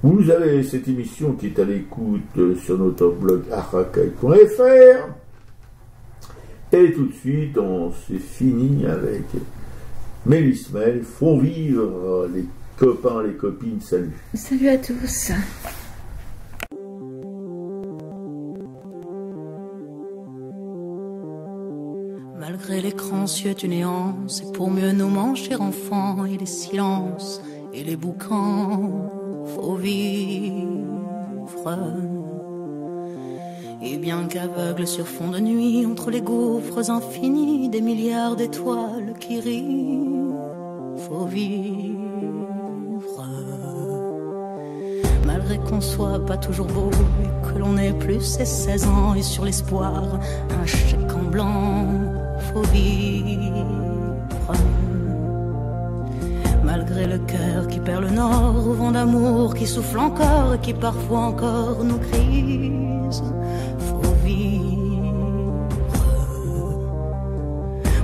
Vous avez cette émission qui est à l'écoute sur notre blog arracaille.fr. Et tout de suite, on s'est fini avec Mélismel. Faut vivre, les copains, les copines, salut. Salut à tous. Malgré l'écran cieux du néant, c'est pour mieux nous manger enfants et les silences et les boucans. Faut vivre. Et bien qu'aveugle sur fond de nuit, entre les gouffres infinis des milliards d'étoiles qui rient, faut vivre. Malgré qu'on soit pas toujours beau et que l'on ait plus ses 16 ans et sur l'espoir un chèque en blanc, faut vivre. Malgré le cœur qui perd le nord au vent d'amour qui souffle encore et qui parfois encore nous grise, faut vivre.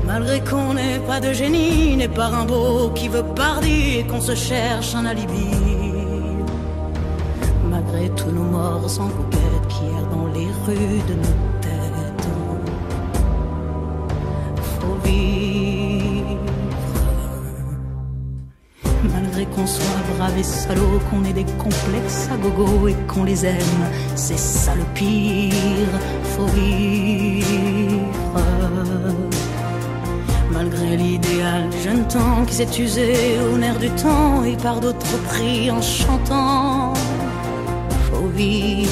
Malgré qu'on n'ait pas de génie, n'est pas Rimbaud qui veut parler et qu'on se cherche un alibi. Malgré tous nos morts sans coquette qui errent dans les rues de nos têtes, faut vivre. Malgré qu'on soit brave et salaud, qu'on ait des complexes à gogo et qu'on les aime, c'est ça le pire, faut vivre. Malgré l'idéal jeune temps qui s'est usé au nerf du temps et par d'autres pris en chantant, faut vivre.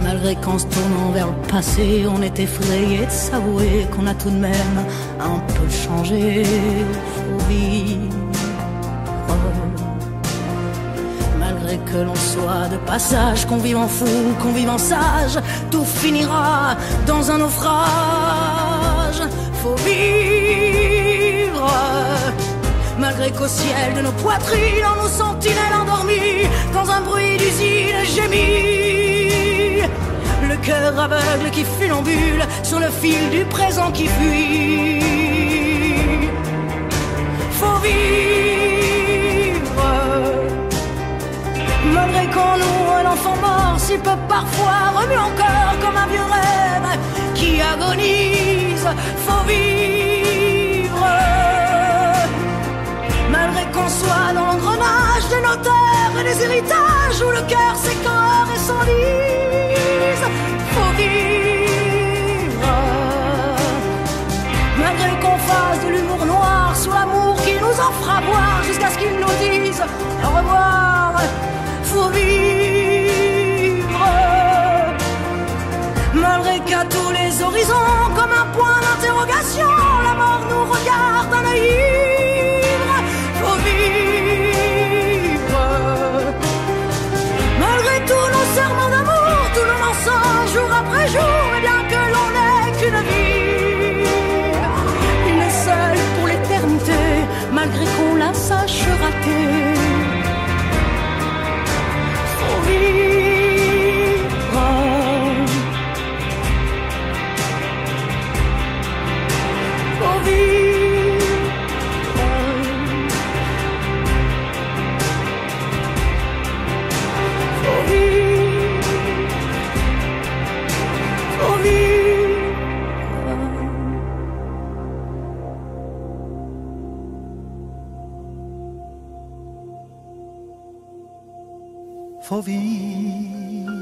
Malgré qu'en se tournant vers le passé, on est effrayé de s'avouer qu'on a tout de même un peu changé, faut vivre. Malgré que l'on soit de passage, qu'on vive en fou, qu'on vive en sage, tout finira dans un naufrage, faut vivre. Malgré qu'au ciel de nos poitrines, en nos sentinelles endormies, dans un bruit d'usine gémit, le cœur aveugle qui funambule sur le fil du présent qui fuit, faut vivre. Malgré qu'en nous un enfant mort si peu parfois remue encore comme un vieux rêve qui agonise, faut vivre. Malgré qu'on soit dans l'engrenage des notaires et des héritages où le cœur s'écore et s'enlise, faut vivre. Malgré qu'on fasse de l'humour noir sous l'amour qui nous en fera boire jusqu'à ce qu'ils nous disent au revoir, faut vivre. Malgré qu'à tous les horizons, comme un point d'interrogation, la mort nous regarde d'un œil ivre, faut vivre. Malgré tous nos serments d'amour, tous nos mensonges jour après jour, et bien que l'on n'ait qu'une vie, faut vivre.